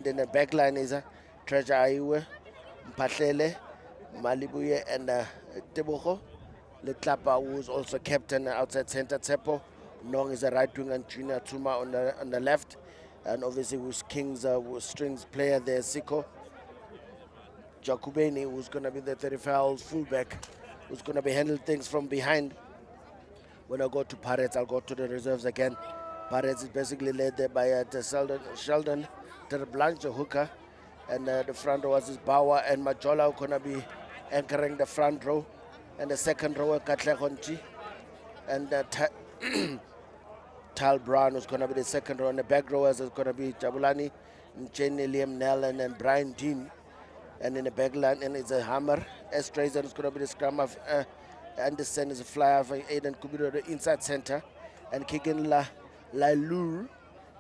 Then the back line is Treasure Aiwe, Mpahlele, Malibuye, and Tebogo. Letlapa, who's also captain outside center. Tsepo Nong is a right wing, and Junior Tuma on the left. And obviously, with Kings strings player there, Siko Jakubeni, who's going to be the 35 fullback, who's going to be handling things from behind. When I go to Pirates, I'll go to the reserves again. Pirates is basically led there by Sheldon Terblanche, hooker. And the front row is Bauer and Majola, who going to be anchoring the front row. And the second row, Katle Honchi. And Tal Brown, who's going to be the second row. And the back row is going to be Jabulani, Jenny Liam Nell, and then Brian Dean. And in the back line, and it's a Hammer. S. Trazer is going to be the scrum of Anderson is a flyer for Aiden Kubido, the inside center. And Kigan Lailur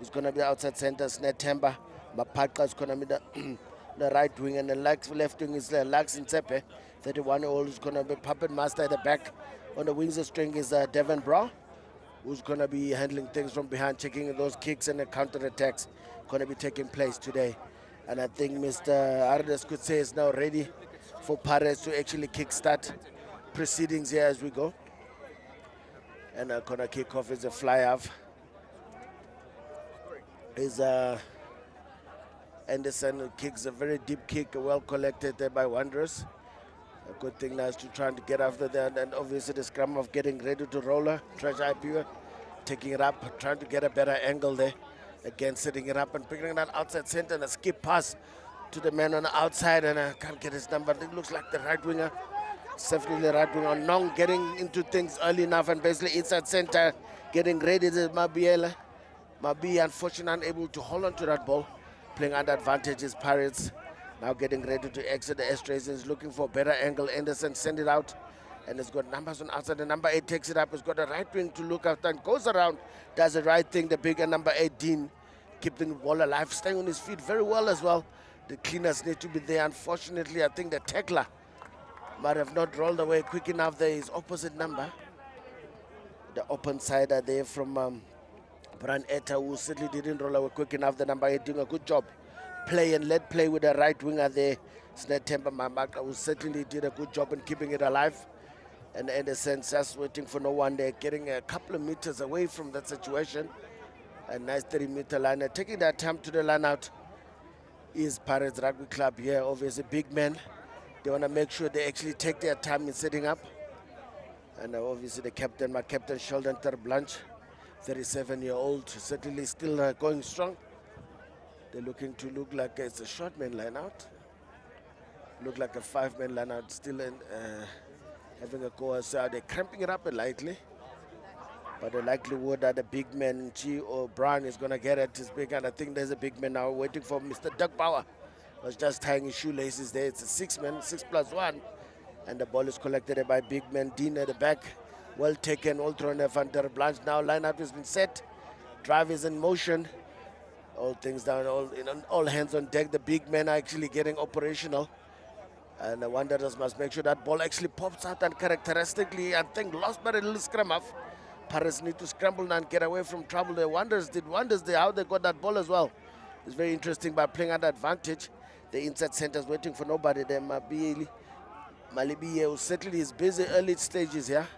is going to be outside center. Snetemba Mapaka is going to be the right wing. And the left wing is Lax Nsepe, 31-year-old, is going to be puppet master at the back. On the wings of string is Devin Brown, who's going to be handling things from behind, checking those kicks and the counter attacks going to be taking place today. And I think Mr. Ardes could say is now ready for Pirates to actually kickstart proceedings here as we go. And I'm gonna kick off is a fly off. Is Anderson who kicks a very deep kick, well collected there by Wanderers. A good thing now is to try to get after that, and obviously the scrum of getting ready to roller. Treasure IPU taking it up, trying to get a better angle there. Again, setting it up and picking it out outside center, and a skip pass to the man on the outside, and I can't get his number. It looks like the right winger. Definitely the right winger. Nong getting into things early enough and basically inside center, getting ready to Mabiela. Mabi, unfortunately, unable to hold on to that ball. Playing under advantage is Pirates. Now getting ready to exit the S-Trays, is looking for a better angle. Anderson send it out, and it's got numbers on outside. The number 8 takes it up. It's got a right wing to look after and goes around, does the right thing. The bigger number 8, Dean, keeping the ball alive, staying on his feet very well as well. The cleaners need to be there. Unfortunately, I think the tackler might have not rolled away quick enough. There is opposite number. The open sider there from Bran Etta, who certainly didn't roll away quick enough. The number 8 doing a good job. Play and let play with the right winger there. Snetemba Mamaka, who certainly did a good job in keeping it alive. And Anderson just waiting for no one there, getting a couple of meters away from that situation. A nice 30-meter line. Taking that time to the line out is Pirates Rugby Club here. Obviously, big men. They want to make sure they actually take their time in setting up. And obviously, the captain, my captain, Sheldon Terblanche, 37-year-old, certainly still going strong. They're looking to look like it's a short man line out. Look like a 5-man line out, still having a go. So they're cramping it up lightly. But the likelihood that the big man, G or Brown, is going to get at is big. And I think there's a big man now waiting for Mr. Doug Bauer. Was just tying his shoelaces there. It's a 6-man, 6+1. And the ball is collected by big man Dean at the back. Well taken, all thrown there. Van der Blanche now. Lineup has been set. Drive is in motion. All things down, all hands on deck. The big men are actually getting operational. And the Wanderers must make sure that ball actually pops out, and characteristically, I think, lost by a little scrum off. Pirates need to scramble now and get away from trouble. The Wanderers did wonders there, how they got that ball as well. It's very interesting by playing under advantage. The inside center is waiting for nobody there. Malibiye, who certainly is busy early stages here.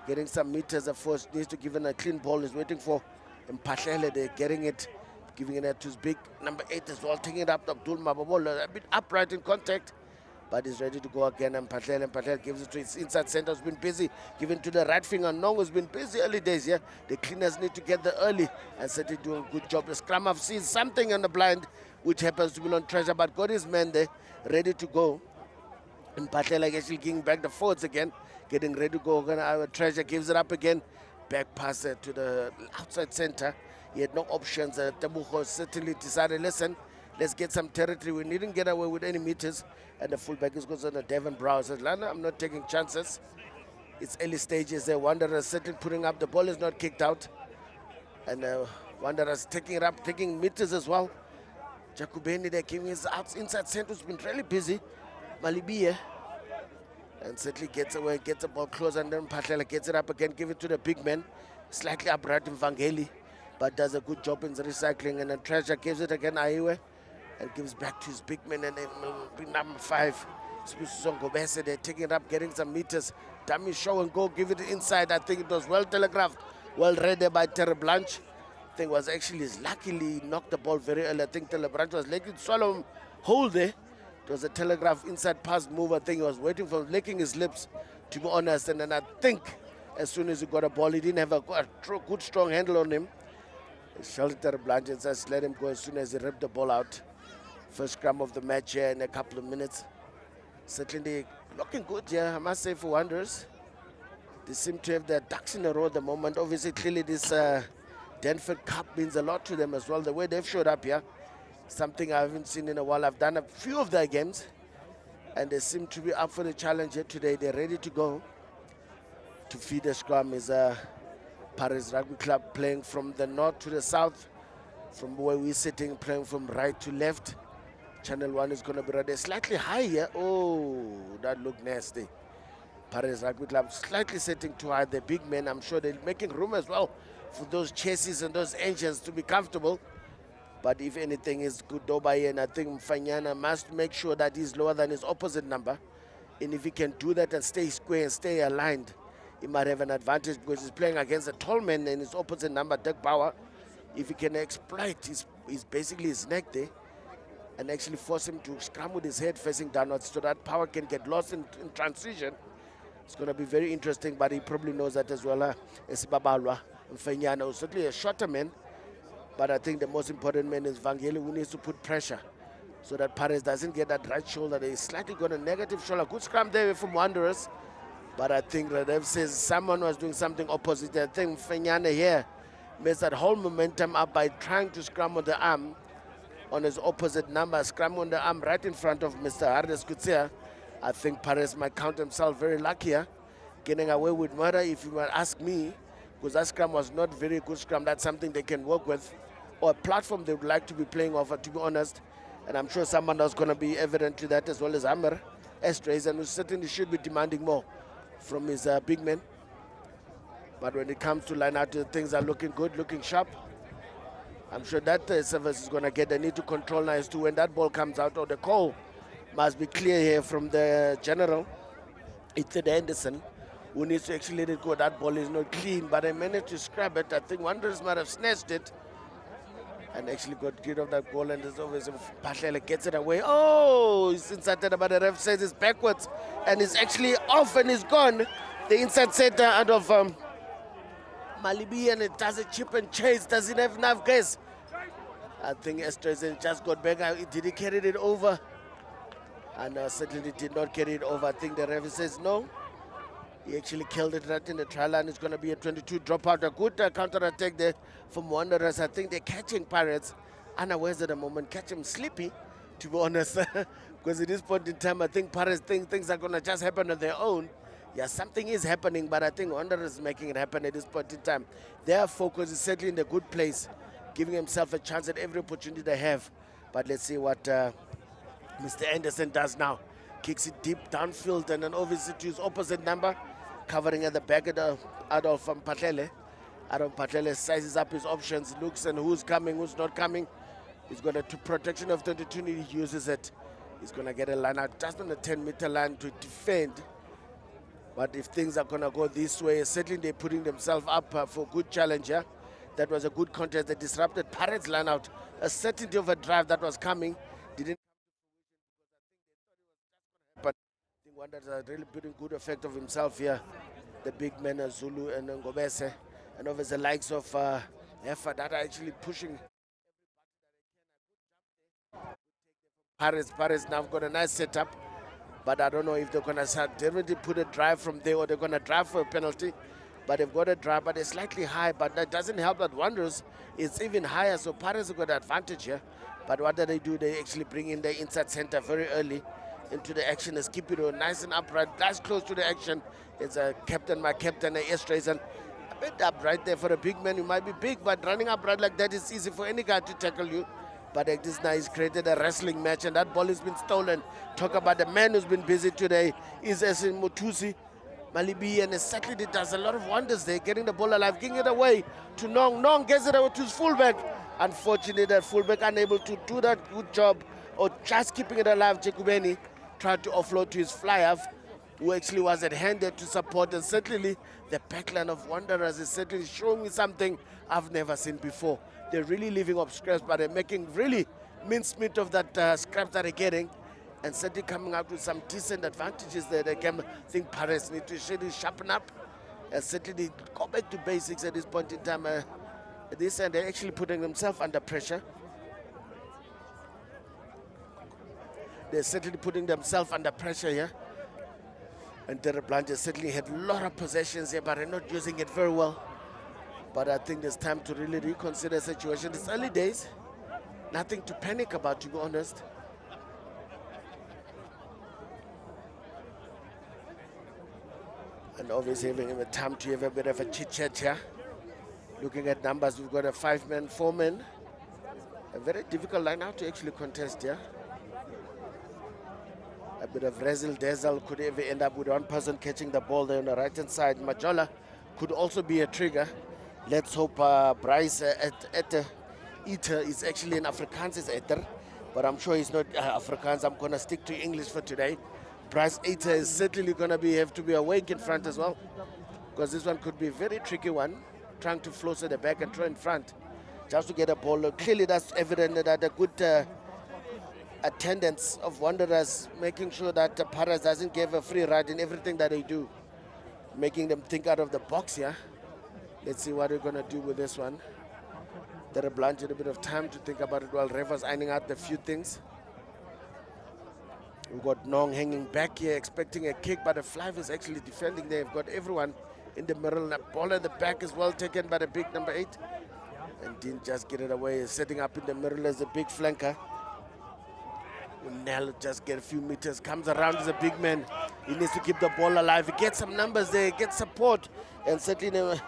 Getting some meters of force, needs to give him a clean ball. Is waiting for Mpahlele there, getting it, giving it to his big number 8 as well, taking it up to Abdul Mababolo, a bit upright in contact, but he's ready to go again. And Mpahlele gives it to his inside center, who's been busy, giving to the right finger. Nong has been busy early days here. The cleaners need to get there early, and certainly doing a good job. The scrum have seen something on the blind, which happens to be on Treasure, but got his men there, ready to go. And Mpahlele actually giving back the forwards again, getting ready to go. Our Treasure gives it up again. Back pass to the outside center. He had no options. Tebucho certainly decided, listen, let's get some territory. We needn't get away with any meters. And the fullback goes on the Devin Brown. Says, Lana, I'm not taking chances. It's early stages there. Wanderers certainly putting up. The ball is not kicked out. And Wanderers taking it up, taking meters as well. Jakubeni there giving his inside center, who's been really busy. Malibiye. And certainly gets away, gets the ball close, and then Mpahlele gets it up again, give it to the big man. Slightly upright in Vangeli, but does a good job in the recycling. And then Treasure gives it again, Aiwe. and gives back to his big man, and then number 5, Ngobese, they're taking it up, getting some meters. Dummy show and go, give it inside. I think it was well telegraphed, well read there by Terry Blanche. I think it was actually luckily knocked the ball very early. I think Terry Blanche was letting Swallow hold there. It was a telegraph inside pass move. I think he was waiting for licking his lips, to be honest. And then I think as soon as he got a ball, he didn't have a good strong handle on him. Terry Blanche just let him go as soon as he ripped the ball out. First scrum of the match here in a couple of minutes. Certainly looking good here, I must say, for Wanderers. They seem to have their ducks in a row at the moment. Obviously, clearly this Denford Cup means a lot to them as well. The way they've showed up here, something I haven't seen in a while. I've done a few of their games, and they seem to be up for the challenge here today. They're ready to go. To feed the scrum is Paris Rugby Club playing from the north to the south, from where we're sitting, playing from right to left. Channel 1 is going to be ready. Slightly higher. Oh, that looked nasty. Paris Rugby Club slightly setting too high. The big men, I'm sure they're making room as well for those chassis and those engines to be comfortable. But if anything is good Dobaye, and I think Mfanyana must make sure that he's lower than his opposite number. And if he can do that and stay square and stay aligned, he might have an advantage, because he's playing against a tall man and his opposite number, Dirk Bauer. If he can exploit his basically his neck there, and actually force him to scrum with his head facing downwards, so that Power can get lost in transition. It's going to be very interesting, but he probably knows that as well. Esibabalwa, Mfenyana, who's certainly a shorter man, but I think the most important man is Vangeli, who needs to put pressure so that Paris doesn't get that right shoulder. They slightly got a negative shoulder. Good scrum there from Wanderers, but I think Radev says someone was doing something opposite. I think Mfenyana here messed that whole momentum up by trying to scrum on the arm on his opposite number, scrum on the arm right in front of Mr. Hardes Kutsia. I think Paris might count himself very lucky here, getting away with murder, if you might ask me, because that scrum was not very good scrum. That's something they can work with, or a platform they would like to be playing over, to be honest. And I'm sure someone else going to be evident to that, as well as Amr Estrazen, who certainly should be demanding more from his big men. But when it comes to line out, things are looking good, looking sharp. I'm sure that service is going to get the need to control now as to when that ball comes out, or the call must be clear here from the general. It's the Anderson who needs to actually let it go. That ball is not clean, but I managed to scrap it. I think Wanderers might have snatched it and actually got rid of that ball, and there's always Pahlele gets it away. Oh, it's inside center, but the ref says it's backwards, and it's actually off and it's gone. The inside center out of Malibi, and it does a chip and chase, doesn't have enough gas. I think Estrazen just got back. Did he carry it over? And certainly did not carry it over. I think the referee says no. He actually killed it right in the trial line. It's going to be a 22 dropout. A good counter-attack there from Wanderers. I think they're catching Pirates unawares at the moment. Catch him sleepy, to be honest. Because at this point in time, I think Pirates think things are going to just happen on their own. Yeah, something is happening, but I think Wanderers is making it happen at this point in time. Their focus is certainly in a good place, giving himself a chance at every opportunity they have. But let's see what Mr. Anderson does now. Kicks it deep downfield, and then obviously to his opposite number, covering at the back of the Adolf Pahlele. Adolf Pahlele sizes up his options, looks and who's coming, who's not coming. He's got a protection of 22, he uses it. He's going to get a line out just on the 10-meter line to defend. But if things are going to go this way, certainly they're putting themselves up for a good challenge here. That was a good contest. They disrupted Pirates' line out. A certainty of a drive that was coming didn't come to fruition, because I think they thought it was just going to happen. I think Wanderers are really putting good effect of himself here. The big men, Zulu and Ngobese, and obviously the likes of Hefa that are actually pushing Paris. Paris now got a nice setup. But I don't know if they're going to definitely put a drive from there, or they're going to drive for a penalty. But they've got a drive, but it's slightly high. But that doesn't help that Wanderers is even higher. So Paris have got an advantage here. But what do? They actually bring in the inside center very early into the action. As keep it nice and upright, nice close to the action. It's a captain, my captain, Estrazen. A bit upright there for a big man. You might be big, but running upright like that is easy for any guy to tackle you. But like this now, he's created a wrestling match, and that ball has been stolen. Talk about the man who's been busy today is Esin Mutusi Malibi, and exactly he does a lot of wonders there, getting the ball alive, giving it away to Nong. Nong gets it away to his fullback. Unfortunately, that fullback unable to do that good job or just keeping it alive. Jekubeni tried to offload to his flyer, who actually was at hand there to support. And certainly the backline of Wanderers is certainly showing me something I've never seen before. They're really leaving up scraps, but they're making really mincemeat of that scrap that they're getting, and certainly coming out with some decent advantages there. I think Paris need to really sharpen up and certainly go back to basics at this point in time. This end, they're actually putting themselves under pressure. They're certainly putting themselves under pressure here. And Derek Blanche certainly had a lot of possessions here, but they're not using it very well. But I think there's time to really reconsider the situation. It's early days. Nothing to panic about, to be honest. And obviously having a time to have a bit of a chit-chat here. Looking at numbers, we've got a 5-man, 4-man. A very difficult line out to actually contest here. A bit of razzle-dazzle could ever end up with one person catching the ball there on the right-hand side. Majola could also be a trigger. Let's hope Bryce Eater is actually an Afrikaans is Eter, but I'm sure he's not Afrikaans. I'm going to stick to English for today. Bryce Eater is certainly going to have to be awake in front as well, because this one could be a very tricky one, trying to float at the back and throw in front just to get a ball. Clearly that's evident that a good attendance of Wanderers, making sure that Paras doesn't give a free ride in everything that they do, making them think out of the box here. Let's see what we're going to do with this one. Derek Blanche had a bit of time to think about it while Reva's ironing out a few things. We've got Nong hanging back here, expecting a kick, but the Flyve is actually defending there. We've got everyone in the middle, and a ball at the back is well taken by the big number 8. And didn't just get it away. He's setting up in the middle as a big flanker. Nell just get a few meters, comes around as a big man. He needs to keep the ball alive. He gets some numbers there, gets support, and certainly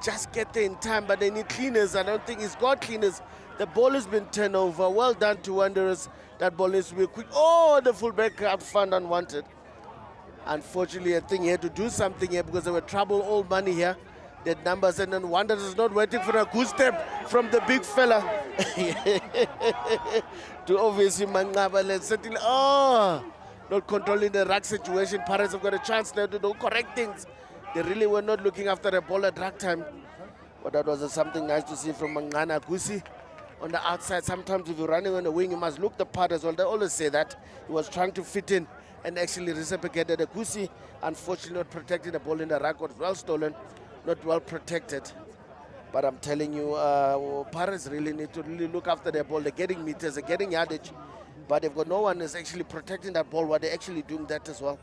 just get there in time, but they need cleaners. I don't think he's got cleaners. The ball has been turned over. Well done to Wanderers. That ball needs to be quick. Oh, the fullback out found unwanted. Unfortunately, I think he had to do something here because there were trouble, all money here. That numbers, and then Wanderers is not waiting for a good step from the big fella. To obviously Mangaba, let's certainly, not controlling the ruck situation. Pirates have got a chance now to do correct things. They really were not looking after the ball at ruck time. But that was something nice to see from Mangana Gusi on the outside. Sometimes if you're running on the wing, you must look the part as well. They always say that. He was trying to fit in and actually reciprocated. The Gusi, unfortunately, not protecting the ball in the ruck, was well stolen, not well protected. But I'm telling you, Pirates really need to really look after their ball. They're getting meters, they're getting yardage, but they've got no one is actually protecting that ball while they're actually doing that as well.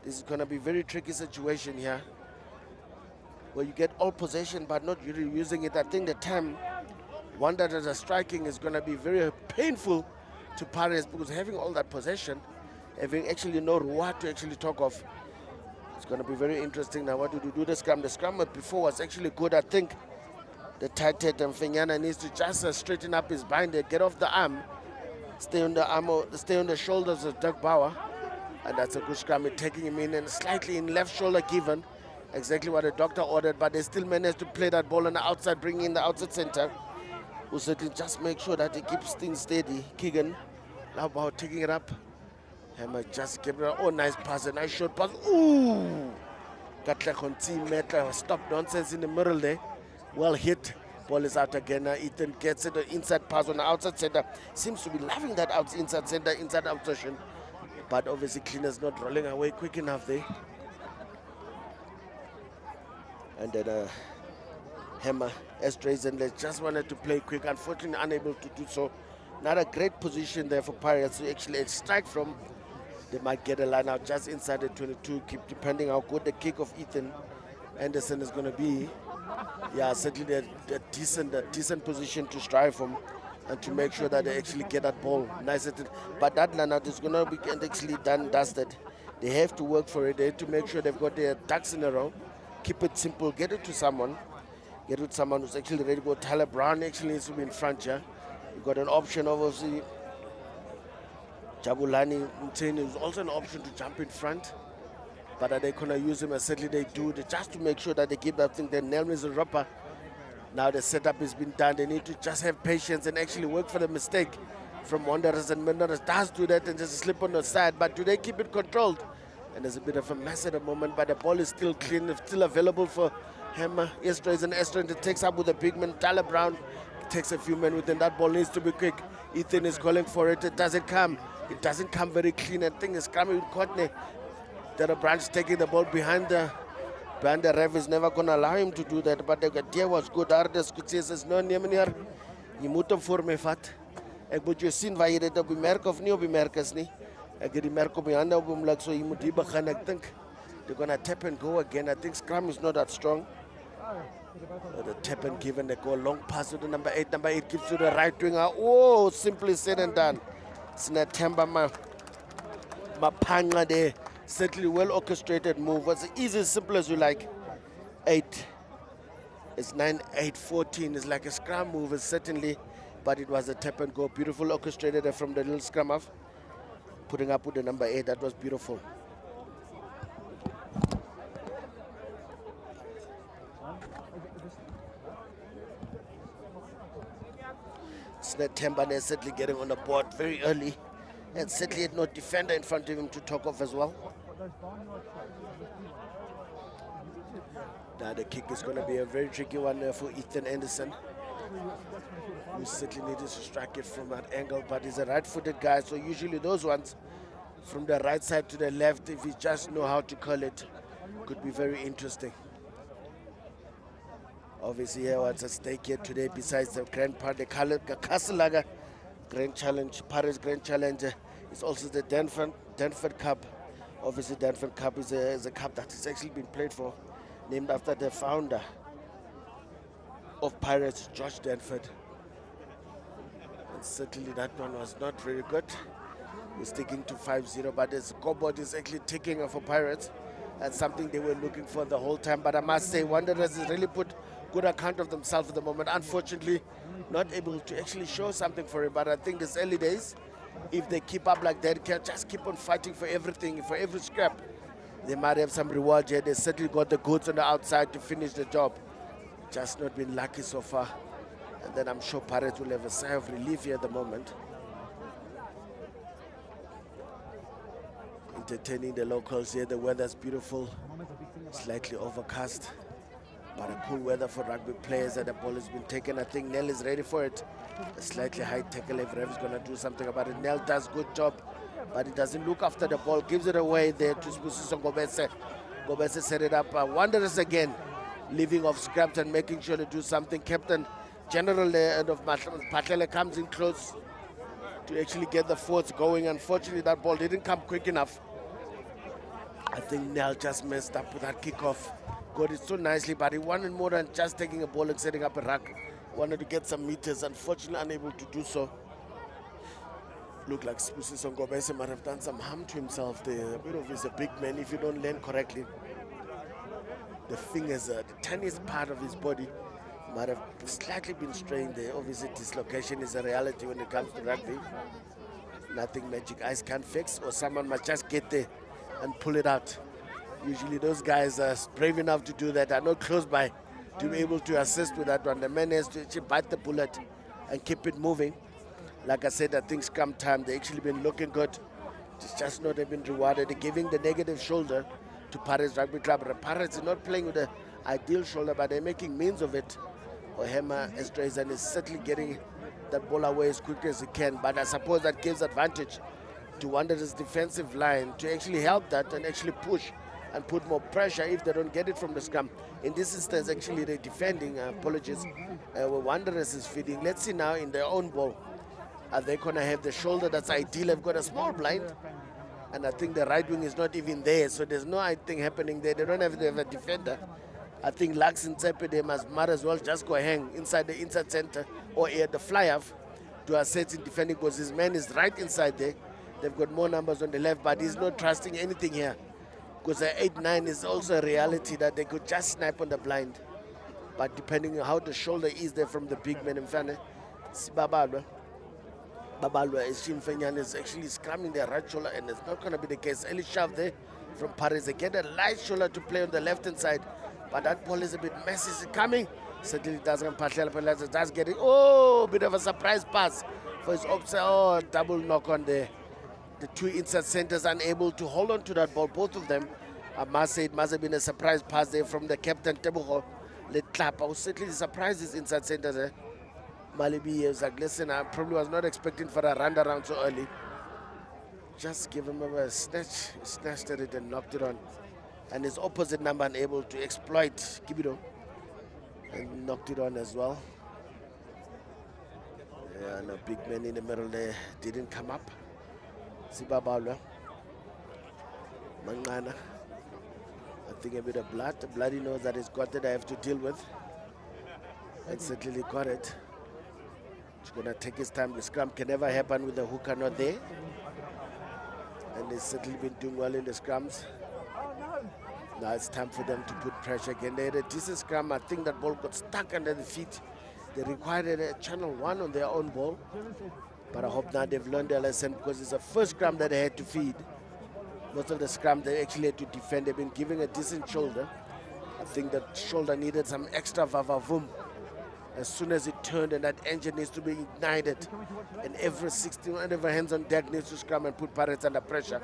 This is going to be a very tricky situation here, where you get all possession but not really using it. I think the time Wanderers are striking is going to be very painful to Pirates, because having all that possession, having actually no what to actually talk of, it's going to be very interesting now. What do you do the scrum? The scrum before was actually good. I think the tight head and Fenyana needs to just straighten up his binder, get off the arm, stay on the arm, stay on the shoulders of Doug Bauer, and that's a good scrum. Taking him in and slightly in left shoulder given, exactly what the doctor ordered, but they still managed to play that ball on the outside, bringing in the outside center. Who certainly just make sure that he keeps things steady. Keegan, now about taking it up. Hammer just gave it a nice pass, a nice short pass. Ooh! Katla Konti Metla, stop nonsense in the middle there. Well hit. Ball is out again. Ethan gets it, the inside pass on the outside center. Seems to be loving that inside center, inside out session. But obviously Cleaner's not rolling away quick enough there. And then Hammer, Estrazen, just wanted to play quick, unfortunately unable to do so. Not a great position there for Pirates to actually strike from. They might get a line out just inside the 22, keep depending how good the kick of Ethan Anderson is going to be. Yeah, certainly a decent position to strive from and to make sure that they actually get that ball nice. But that line out is going to be actually done, dusted. They have to work for it. They have to make sure they've got their ducks in a row. Keep it simple, get it to someone. Get it to someone who's actually ready to go. Tyler Brown actually needs to be in front here. You've got an option, obviously. Jabulani Mteni is also an option to jump in front. But are they going to use him? As certainly they do, just to make sure that they keep that thing. Their name is a Now the setup has been done. They need to just have patience and actually work for the mistake. from Wanderers, and Wanderers does do that and just slip on the side, but do they keep it controlled? And there's a bit of a mess at the moment, but the ball is still clean, it's still available for Hammer. Esther takes up with the big man, Tyler Brown. Takes a few men within that ball, needs to be quick. Ethan is calling for it. It doesn't come. It doesn't come very clean. I think it's coming with Courtney. Dara Branch taking the ball behind the ref is never going to allow him to do that. But the idea was good. Ardes could say, says, no, meneer, je moet hem voor mij vat. Ik moet je zien waar je dit op je merk of niet op je merk is. Nie. Ik heb die merk op je handen op hem, so je moet hier beginnen. I think they're going to tap and go again. I think scrum is not that strong. The tap and give and they go a long pass to the number 8. Number 8 gives to the right winger. Oh, simply said and done. Sinatemba Mapanga there. Certainly well orchestrated move. It's easy, as simple as you like. 8. It's 9, 8, 14. It's like a scrum move, it's certainly. But it was a tap and go. Beautiful orchestrated from the little scrum off. Putting up with the number 8. That was beautiful. Tembane is certainly getting on the board very early, and certainly had no defender in front of him to talk of as well. Now the kick is going to be a very tricky one for Ethan Anderson, who certainly needed to strike it from that angle, but he's a right-footed guy, so usually those ones from the right side to the left, if you just know how to call it, could be very interesting. Obviously, here what's at stake here today, besides the Grand Part, the Castleaga Grand Challenge, Paris Grand Challenge, is also the Danford Cup. Obviously, Danford Cup is a cup that has actually been played for, named after the founder of Pirates, George Danford. And certainly that one was not very good. We're sticking to 5-0, but the scoreboard is actually ticking for Pirates. That's something they were looking for the whole time. But I must say, Wanderers has really put good account of themselves at the moment. Unfortunately, not able to actually show something for it. But I think this early days, if they keep up like that, can just keep on fighting for everything, for every scrap, they might have some reward here. They certainly got the goods on the outside to finish the job. Just not been lucky so far. And then I'm sure Pirates will have a sigh of relief here at the moment. Entertaining the locals here. The weather's beautiful, slightly overcast, but a cool weather for rugby players. And the ball has been taken. I think Nell is ready for it. A slightly high tackle. If Ref is going to do something about it. Nell does good job, but he doesn't look after the ball. Gives it away there to Spusiso Ngobese. Ngobese set it up. Wanderers again, leaving off scraps and making sure to do something. Captain General of Patlele comes in close to actually get the forwards going. Unfortunately, that ball didn't come quick enough. I think Nell just messed up with that kickoff. Got it so nicely, but he wanted more than just taking a ball and setting up a ruck. Wanted to get some meters, unfortunately unable to do so. Looked like Spusiso Ngobese might have done some harm to himself there. A bit of he's a big man if you don't land correctly. The fingers, the tiniest part of his body might have slightly been strained there. Obviously, dislocation is a reality when it comes to rugby. Nothing magic eyes can fix, or someone must just get there and pull it out. Usually those guys are brave enough to do that, are not close by to be able to assist with that one. The man has to actually bite the bullet and keep it moving. Like I said, I think scrum time, they actually been looking good. It's just not been rewarded. They're giving the negative shoulder to Pirates Rugby Club. The Pirates are not playing with the ideal shoulder, but they're making means of it. Ohema Estreisen is certainly getting that ball away as quickly as he can, but I suppose that gives advantage to Wanderers' defensive line to actually help that and actually push and put more pressure if they don't get it from the scrum. In this instance, actually, they're defending, apologies, where Wanderers is feeding. Let's see now in their own ball. Are they going to have the shoulder that's ideal? They've got a small blind, and I think the right wing is not even there, so there's no thing happening there. They don't have a defender. I think Lux and Tsepe, they might as well just go hang inside the inside center or at the fly-off to assist in defending, because his man is right inside there. They've got more numbers on the left, but he's not trusting anything here, because the 8-9 is also a reality that they could just snipe on the blind. But depending on how the shoulder is there from the big man in front, Babalwa is actually scrumming their right shoulder, and it's not going to be the case. Early shove there from Paris. They get a light shoulder to play on the left-hand side, but that ball is a bit messy. It's coming. Certainly doesn't Patlela does get it. Oh, bit of a surprise pass for his offside. Oh, double knock on there. The two inside centers unable to hold on to that ball, both of them. I must say it must have been a surprise pass there from the captain, Tebogo. Let clap. I was certainly surprised his inside centers there. Malibi was like, listen, I probably was not expecting for a run around so early. Just give him a snatch. He snatched at it and knocked it on. And his opposite number unable to exploit Kibido. And knocked it on as well. Yeah, and a big man in the middle there didn't come up. Sibabalwa. Mangana. I think a bit of blood. The bloody knows that he's got it I have to deal with. And certainly got it. He's going to take his time. The scrum can never happen with the hooker not there. And they've certainly been doing well in the scrums. Now it's time for them to put pressure again. They had a decent scrum. I think that ball got stuck under the feet. They required a channel 1 on their own ball. But I hope now they've learned their lesson because it's the first scrum that they had to feed. Most of the scrum they actually had to defend. They've been giving a decent shoulder. I think that shoulder needed some extra vavavoom. As soon as it turned and that engine needs to be ignited and every 16 and every hands on deck needs to scrum and put Pirates under pressure.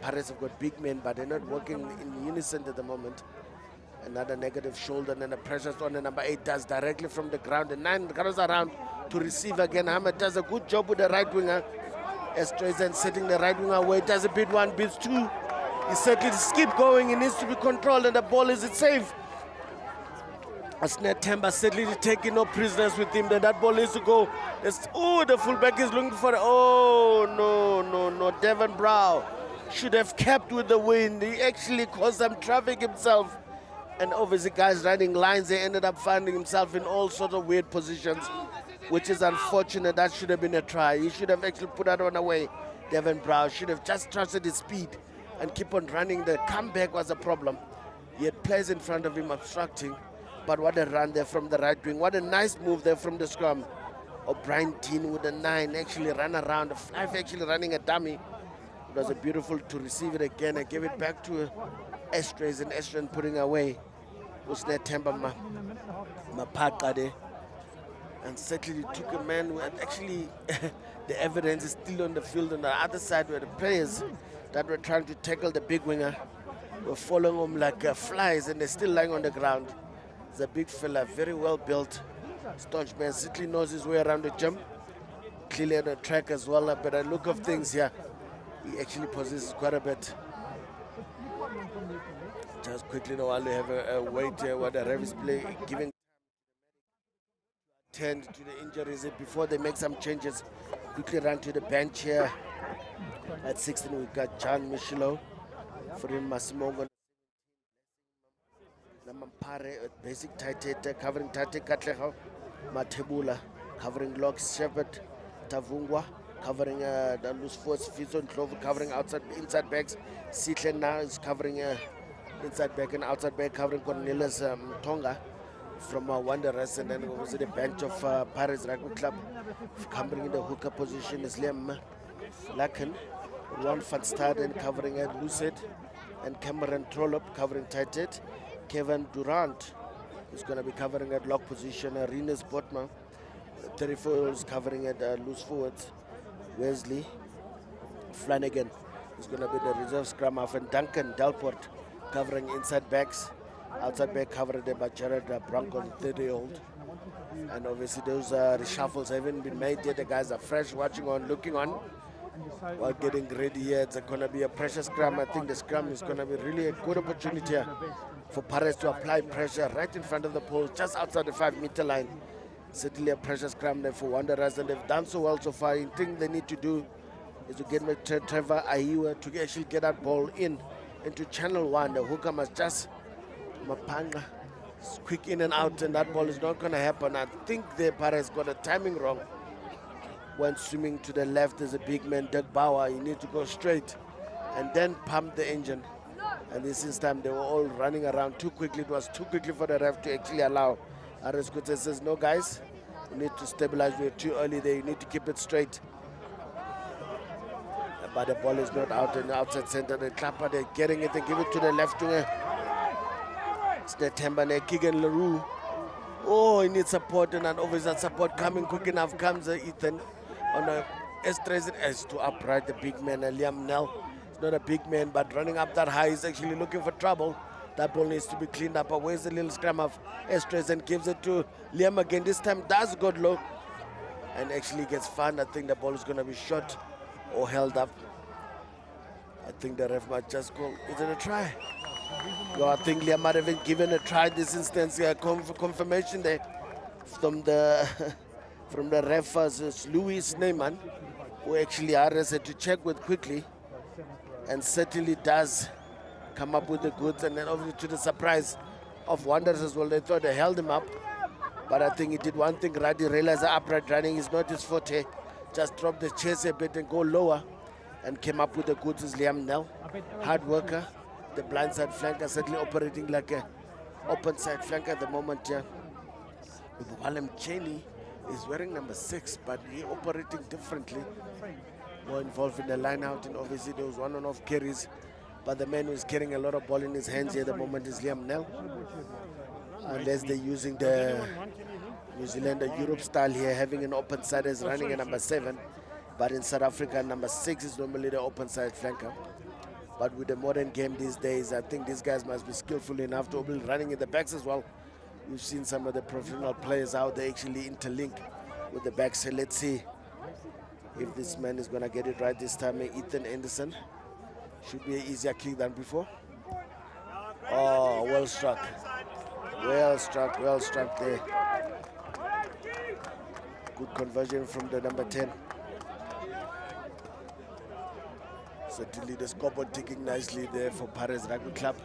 Pirates have got big men but they're not working in unison at the moment. Another negative shoulder and then the pressure's on the number 8 does directly from the ground. The 9 goes around to receive again. Ahmed does a good job with the right winger. Estrazen setting the right winger away. Does a bit 1, bit 2. He certainly keep going. He needs to be controlled and the ball is safe. Asnet Temba certainly taking no prisoners with him. Then that ball needs to go. Oh, the fullback is looking for it. Oh, no. Devon Brow should have kept with the wind. He actually caused some traffic himself. And obviously guys running lines, they ended up finding himself in all sorts of weird positions, which is unfortunate. That should have been a try. He should have actually put that one away. Devon Brow should have just trusted his speed and keep on running. The comeback was a problem. He had players in front of him obstructing. But what a run there from the right wing. What a nice move there from the scrum. O'Brien Dean with a 9 actually ran around. 5 actually running a dummy. It was a beautiful to receive it again and give it back to Estrazen and Estrazen putting away. Usne Temba Mapaka there. And certainly took a man who had actually the evidence is still on the field on the other side where the players that were trying to tackle the big winger were following him like flies and they're still lying on the ground. He's a big fella, very well built. Staunch man, certainly knows his way around the gym. Clearly on the track as well, but a look of things here, he actually possesses quite a bit. Just quickly now, while we have a wait here, what the ref is giving tend to the injuries before they make some changes. Quickly run to the bench here. At 16, we've got John Michelo, Frim Massimo. Namampare, basic tight covering Tate Katleho, Matebula, covering Locks Shepherd, Tavungwa, covering the loose force, Fizon Clove, covering inside backs. Sitlen now is covering inside back and outside back, covering Cornelius Tonga from Wanderers, and then over to the bench of Paris Rugby Club. Covering in the hooker position is Liam Lacken, Ron van Staden covering Lucid, and Cameron Trollop covering tight end. Kevin Durant is going to be covering at lock position. Rinus Botman, 34 is covering at loose forwards. Wesley Flanagan is going to be the reserve scrum half, and Duncan Delport covering inside backs. Outside back covered by Jared Bronco, 30-year-old. And obviously those reshuffles haven't been made yet. The guys are fresh, watching on, looking on, while getting ready here. It's going to be a pressure scrum. I think the scrum is going to be really a good opportunity here for Paris to apply pressure right in front of the pole, just outside the 5-meter line. Certainly a pressure scrum there for Wanderers, and they've done so well so far. The thing they need to do is to get Trevor Aiwa to actually get that ball into channel 1. The hooker must just Mapanga quick in and out, and that ball is not going to happen. I think the Paris got the timing wrong. When swimming to the left, there's a big man, Doug Bauer. You need to go straight and then pump the engine. And this time they were all running around too quickly. It was too quickly for the ref to actually allow. Aris Kute says, no guys, you need to stabilize. We're too early there. You need to keep it straight. But the ball is not out in the outside center. The clapper, they're getting it. They give it to the left winger. It's the Tembane, Keegan LaRue. Oh, he needs support, and obviously that support coming quick enough comes Ethan. on a S3 as to upright the big man. Liam Nel is not a big man, but running up that high is actually looking for trouble. That ball needs to be cleaned up. But where's the little scrum of S3 and gives it to Liam again. This time does go low and actually gets found. I think the ball is going to be shot or held up. I think the ref might just go, is it a try? Well, I think Liam might have been given a try this instance. Confirmation there from the from the ref as Louis Neyman, who actually RS had to check with quickly, and certainly does come up with the goods. And then obviously to the surprise of Wanderers as well, they thought they held him up, but I think he did one thing right. He realized the upright running is not his forte. Just drop the chase a bit and go lower, and came up with the goods as Liam Nel. Hard worker, the blindside flanker, certainly operating like a open side flanker at the moment here. With Willem Cheney is wearing number 6, but he operating differently. More involved in the line out, and obviously there was one-on-off carries. But the man who is carrying a lot of ball in his hands here at the moment is Liam Nel. Unless they're using the New Zealander Europe style here, having an open side as running a number 7. But in South Africa, number 6 is normally the open side flanker. But with the modern game these days, I think these guys must be skillful enough to be running in the backs as well. We've seen some of the professional players out there actually interlink with the backs. So let's see if this man is going to get it right this time. Ethan Anderson should be an easier kick than before. Oh, well struck. Well struck there. Good conversion from the number 10. Certainly the scoreboard ticking nicely there for Paris Rugby Club.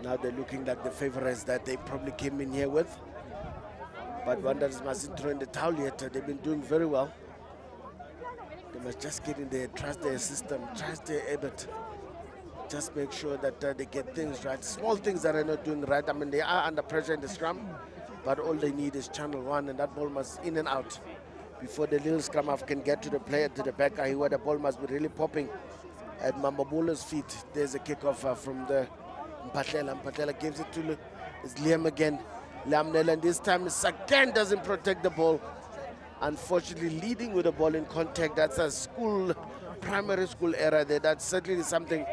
Now they're looking like the favorites that they probably came in here with. But Wanderers mustn't throw in the towel yet. They've been doing very well. They must just get in there, trust their system, trust their habit. Just make sure that they get things right. Small things that are not doing right. I mean, they are under pressure in the scrum, but all they need is channel 1, and that ball must in and out before the little scrum half can get to the player, to the back eye, where the ball must be really popping at Mamabula's feet. There's a kickoff from the Mpatlela. Mpatlela gives it to Liam again. Liam Nel, and this time again doesn't protect the ball. Unfortunately, leading with the ball in contact, that's a primary school error there. That's certainly something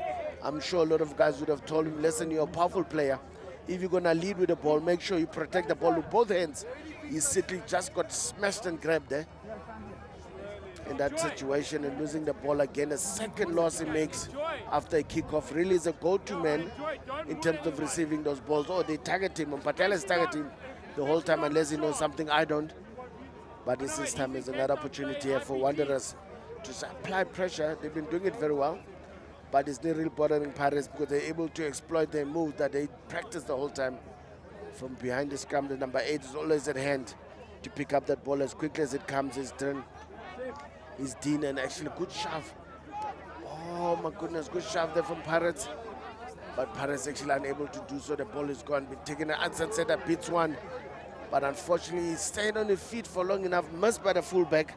I'm sure a lot of guys would have told him, listen, you're a powerful player. If you're going to lead with the ball, make sure you protect the ball with both hands. He simply just got smashed and grabbed there in that situation, and losing the ball again. A second loss he makes after a kickoff. Really is a go-to man in terms of receiving those balls. Oh, they target him, and Patela's target him the whole time, unless he knows something I don't. But this time is another opportunity here for Wanderers to apply pressure. They've been doing it very well, but it's not really bothering Paris because they're able to exploit their move that they practice the whole time. From behind the scrum, the number 8 is always at hand to pick up that ball as quickly as it comes. His turn is Dean, and actually good shove. Oh my goodness, good shove there from Pirates. But Pirates actually unable to do so. The ball is gone. Been taken an outside setter, beats one. But unfortunately, he stayed on his feet for long enough, missed by the fullback.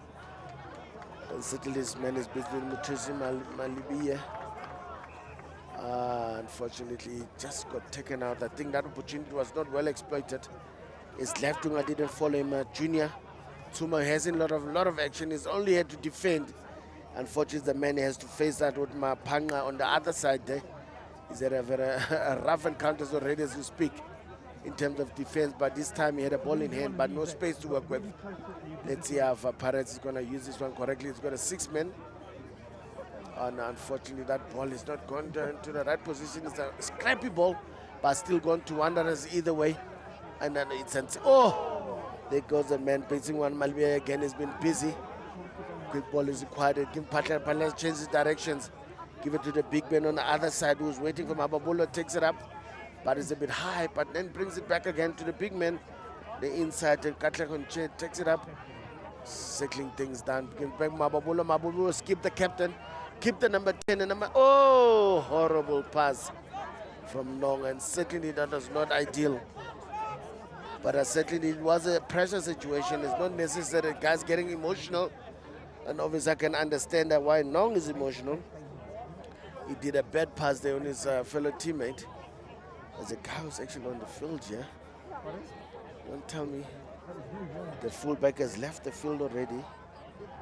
And certainly this man is busy with Mutusi Malibia. Unfortunately, just got taken out. I think that opportunity was not well exploited. His left winger didn't follow him. Junior Tsuma has a lot of action. He's only had to defend. Unfortunately, the man has to face that with Mapanga on the other side there. He's at a rough encounters already as we speak in terms of defense, but this time he had a ball in hand, but no space to work with. Let's see how Pirates is going to use this one correctly. He's got a 6-man. And unfortunately, that ball is not gone to the right position. It's a scrappy ball, but still going to Wanderers either way. And then it's there goes the man facing one. Malibia again has been busy. Quick ball is required. Give Patla changes directions. Give it to the big man on the other side who's waiting for Mababolo, takes it up, but it's a bit high, but then brings it back again to the big man. The inside, and Katla Conche takes it up, settling things down. Give back Mababolo. Mababolo skip the captain, keep the number 10 and number. Oh, horrible pass from Long, and certainly that was not ideal. But certainly it was a pressure situation. It's not necessary. The guy's getting emotional, and obviously I can understand that why Nong is emotional. He did a bad pass there on his fellow teammate. There's a guy who's actually on the field here. Don't tell me the fullback has left the field already.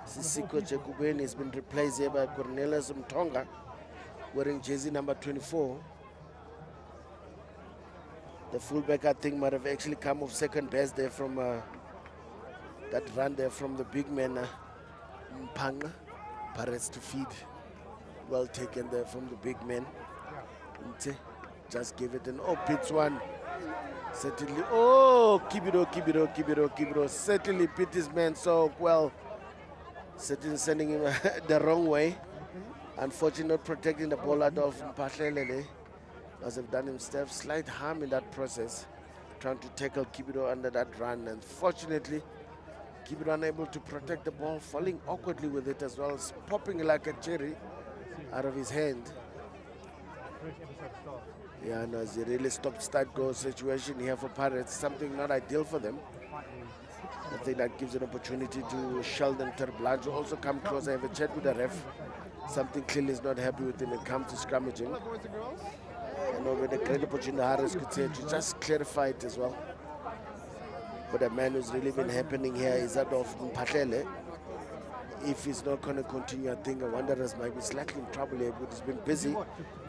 Sisiko Chekubeni has been replaced here by Cornelius Mtonga, wearing jersey number 24. The fullback, I think, might have actually come off second best there from that run there from the big man, Mpanga. Pirates to feed. Well taken there from the big man. Just give it an Pitts one. Certainly, Kibiro. Certainly beat his man so well. Certainly sending him the wrong way. Unfortunately, not protecting the ball out of Mphahlelele. Must have done himself slight harm in that process, trying to tackle Kibiro under that run. Unfortunately, Kibiro unable to protect the ball, falling awkwardly with it as well, popping like a cherry out of his hand. Yeah, no, it's a really stop-start goal situation here for Pirates, something not ideal for them. I think that gives an opportunity to Sheldon Terblanche also come closer, have a chat with the ref. Something clearly is not happy with him when it comes to scrummaging. And over the great opportunity Harris could say to just clarify it as well. But the man who's really been happening here is that of Mphahlele. If he's not going to continue, I think the Wanderers might be slightly in trouble here. But he's been busy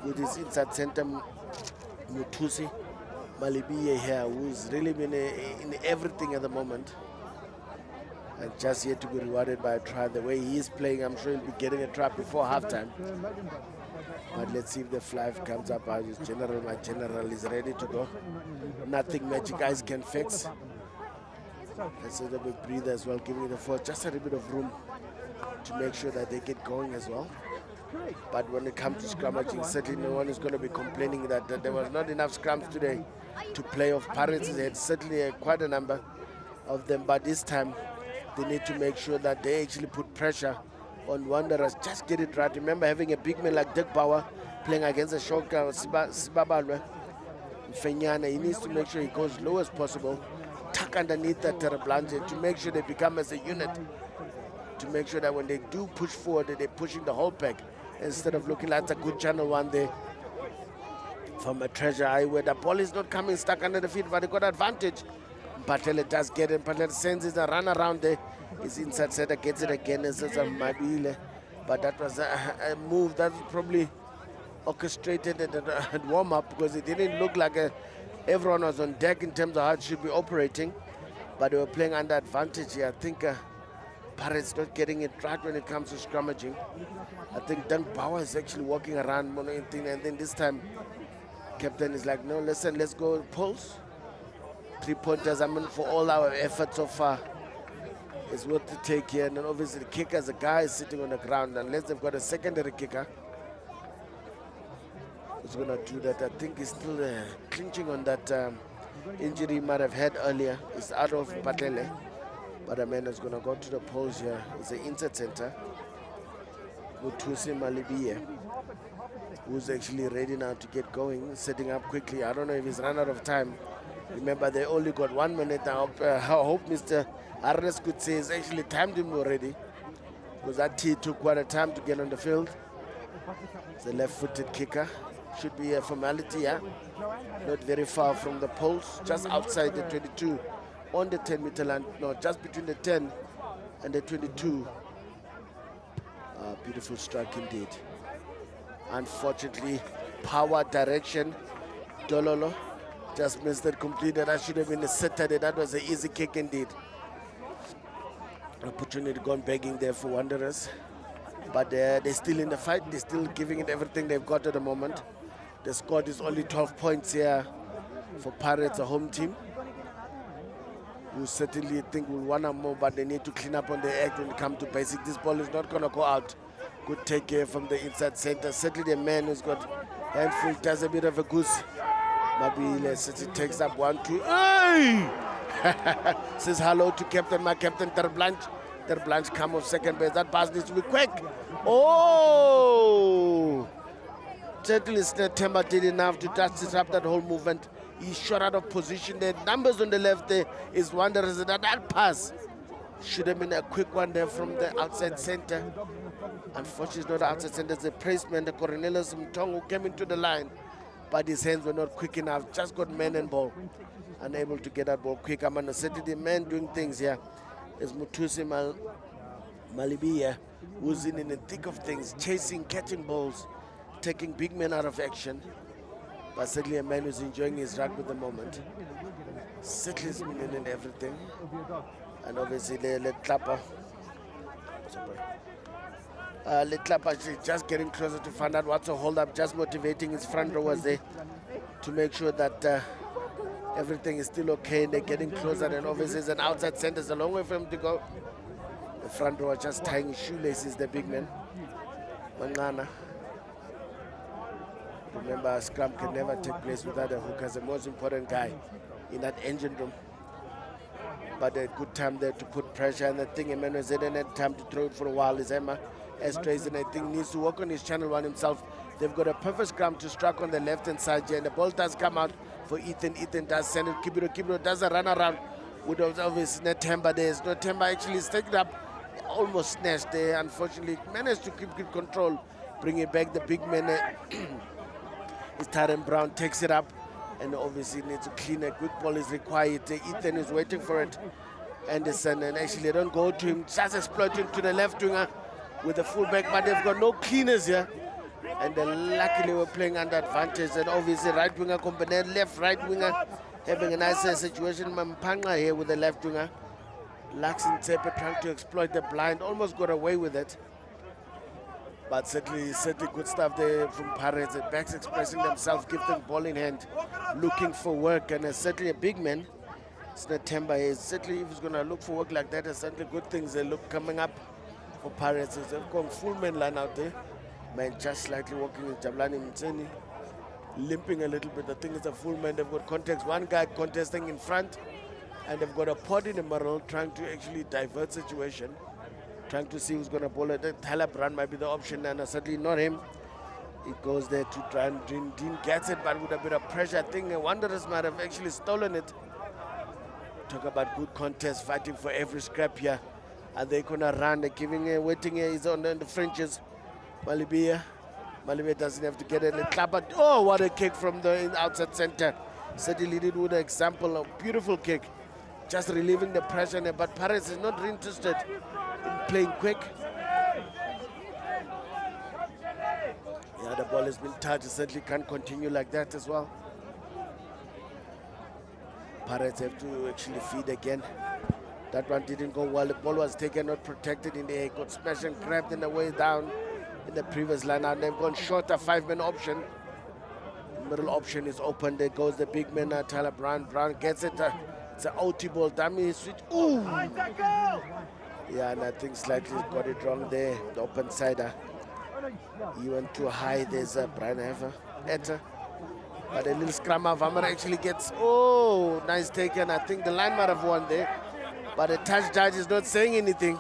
with his inside center, Muthusi Malibiye here, who's really been in everything at the moment. And just yet to be rewarded by a try. The way he is playing, I'm sure he'll be getting a try before halftime. But let's see if the fly comes up. My general is ready to go. Nothing magic eyes can fix. Let's see the big breather as well, giving it a four, just a little bit of room to make sure that they get going as well. But when it comes to scrummaging, certainly no one is going to be complaining that there was not enough scrums today to play off. Pirates had certainly quite a number of them, but this time they need to make sure that they actually put pressure on Wanderers. Just get it right. Remember having a big man like Dirk Bauer playing against a short guy, Sibabalwe Fenyana. He needs to make sure he goes low as possible, tuck underneath that Terblanche to make sure they become as a unit, to make sure that when they do push forward, that they're pushing the whole pack instead of looking like a good channel one day from a Treasure Eye where the ball is not coming stuck under the feet, but they got advantage. Mphahlele does get it. Mphahlele sends it a run around there. His inside setter gets it again. It's a Mabile. But that was a move that was probably orchestrated at warm-up because it didn't look like everyone was on deck in terms of how it should be operating. But they were playing under advantage here. I think Pirates not getting it right when it comes to scrummaging. I think Dirk Bauer is actually walking around and then this time captain is like, no, listen, let's go pulse. 3 pointers, I mean, for all our efforts so far, it's worth to take here. And then obviously the kicker, the guy is sitting on the ground, unless they've got a secondary kicker who's going to do that. I think he's still clinching on that injury he might have had earlier. It's out of Mphahlele, but the man is going to go to the post here. It's the inside center, Muthusi Malibiye, who's actually ready now to get going, setting up quickly. I don't know if he's run out of time. Remember, they only got 1 minute. I hope Mr. Harris could say he's actually timed him already, because that T took quite a time to get on the field. It's a left-footed kicker. Should be a formality, yeah? Not very far from the post, just outside the 22, on the 10-meter line. No, just between the 10 and the 22. Beautiful strike indeed. Unfortunately, power direction, Dololo just missed it completely. That should have been a Saturday. That was an easy kick indeed. Opportunity gone begging there for Wanderers. But they're still in the fight. They're still giving it everything they've got at the moment. The squad is only 12 points here for Pirates, a home team, who certainly think will want more, but they need to clean up on the act when it comes to basic. This ball is not going to go out. Good take care from the inside center. Certainly the man who's got handful does a bit of a goose. Mabile says he takes up 1-2. Hey! Says hello to captain, my captain Terblanche. Terblanche come off second base. That pass needs to be quick. Oh! Certainly Temba did enough to just disrupt that whole movement. He shot out of position. The numbers on the left there is Wanderers. That pass should have been a quick one there from the outside center. Unfortunately, it's not the outside center. It's the placement, the Cornelius Mtonga, who came into the line, but his hands were not quick enough. Just got man and ball. Unable to get that ball quick. I'm going to say the man doing things here is Muthusi Malibia, who's in the thick of things, chasing, catching balls, taking big men out of action. But certainly a man who's enjoying his rugby at the moment. Settles in everything. And obviously Le Klapper. Le Klapper just getting closer to find out what's a hold up, just motivating his front rowers there to make sure that everything is still okay. They're getting closer, and obviously there's an outside centre. It's a long way for him to go. The front rower just tying his shoelaces, the big man. Mangana. Remember, a scrum can never take place without a hooker as the most important guy in that engine room. But a good time there to put pressure, and I think Emmanuel Zeden had time to throw it for a while. Is Emma Estrays, and I think needs to work on his channel one himself. They've got a perfect scrum to strike on the left-hand side here, and the ball does come out for Ethan. Ethan does send it. Kibiro does a run around with obviously Netemba. There's no Temba actually taken up, almost snatched there. Unfortunately, managed to keep good control, bring it back. The big man is Tyrone Brown, takes it up, and obviously needs to clean. A good ball is required. Ethan is waiting for it. Anderson, and actually they don't go to him, just exploit him to the left winger with the fullback, but they've got no cleaners here. And luckily we're playing under advantage, and obviously right winger combined, left right winger having a nice situation. Mampanga here with the left winger. Laxin Tepe trying to exploit the blind, almost got away with it. But certainly good stuff there from Pirates. The backs expressing themselves, give them ball in hand, looking for work, and certainly a big man. It's not Temba. Certainly if he's going to look for work like that, there's certainly good things they look coming up for Pirates. They've gone full man line out there. Man just slightly walking in Jablani Mtseni, limping a little bit. I think it's a full man. They've got context. One guy contesting in front, and they've got a pod in the middle trying to actually divert situation, trying to see who's going to bowl it. Tyler Brand might be the option, and certainly not him. It goes there to try and Dean gets it, but with a bit of pressure. I think the Wanderers might have actually stolen it. Talk about good contest, fighting for every scrap here. And they're going to run. They're giving a waiting here. He's on the fringes. Malibia doesn't have to get it. Oh, what a kick from the outside center. Certainly did with an example of beautiful kick. Just relieving the pressure there. But Paris is not really interested in playing quick. Yeah, the ball has been touched. It certainly can't continue like that as well. Pirates have to actually feed again. That one didn't go well. The ball was taken, not protected in the air. Got smashed and grabbed in the way down in the previous line. Now they've gone short, a 5-man option. The middle option is open. There goes the big man, Tyler Brown. Brown gets it. It's an OT ball. Dummy switch. Ooh! Yeah, and I think slightly got it wrong there. The open sider. He went too high. There's Brian Etta. But a little scrum of Hammer actually gets, oh, nice taken. I think the line might have won there. But the touch judge is not saying anything.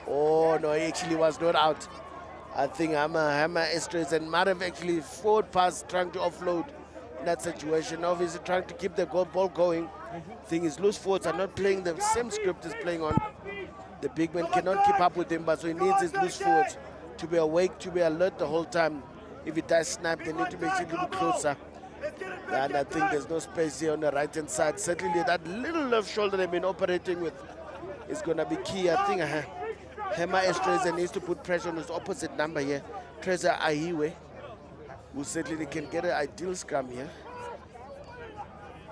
Oh, no, he actually was not out. I think Hammer Estrays and might have actually forward pass trying to offload in that situation. Obviously trying to keep the ball going. Thing is, loose forwards are not playing the same script he's playing on. The big man cannot keep up with him, but so he needs his loose forwards to be awake, to be alert the whole time. If he does snap, they need to make it a little closer. And I think there's no space here on the right-hand side. Certainly that little left shoulder they've been operating with is going to be key. I think Hema Estrays needs to put pressure on his opposite number here. Trezor Ahiwe, who certainly can get an ideal scrum here.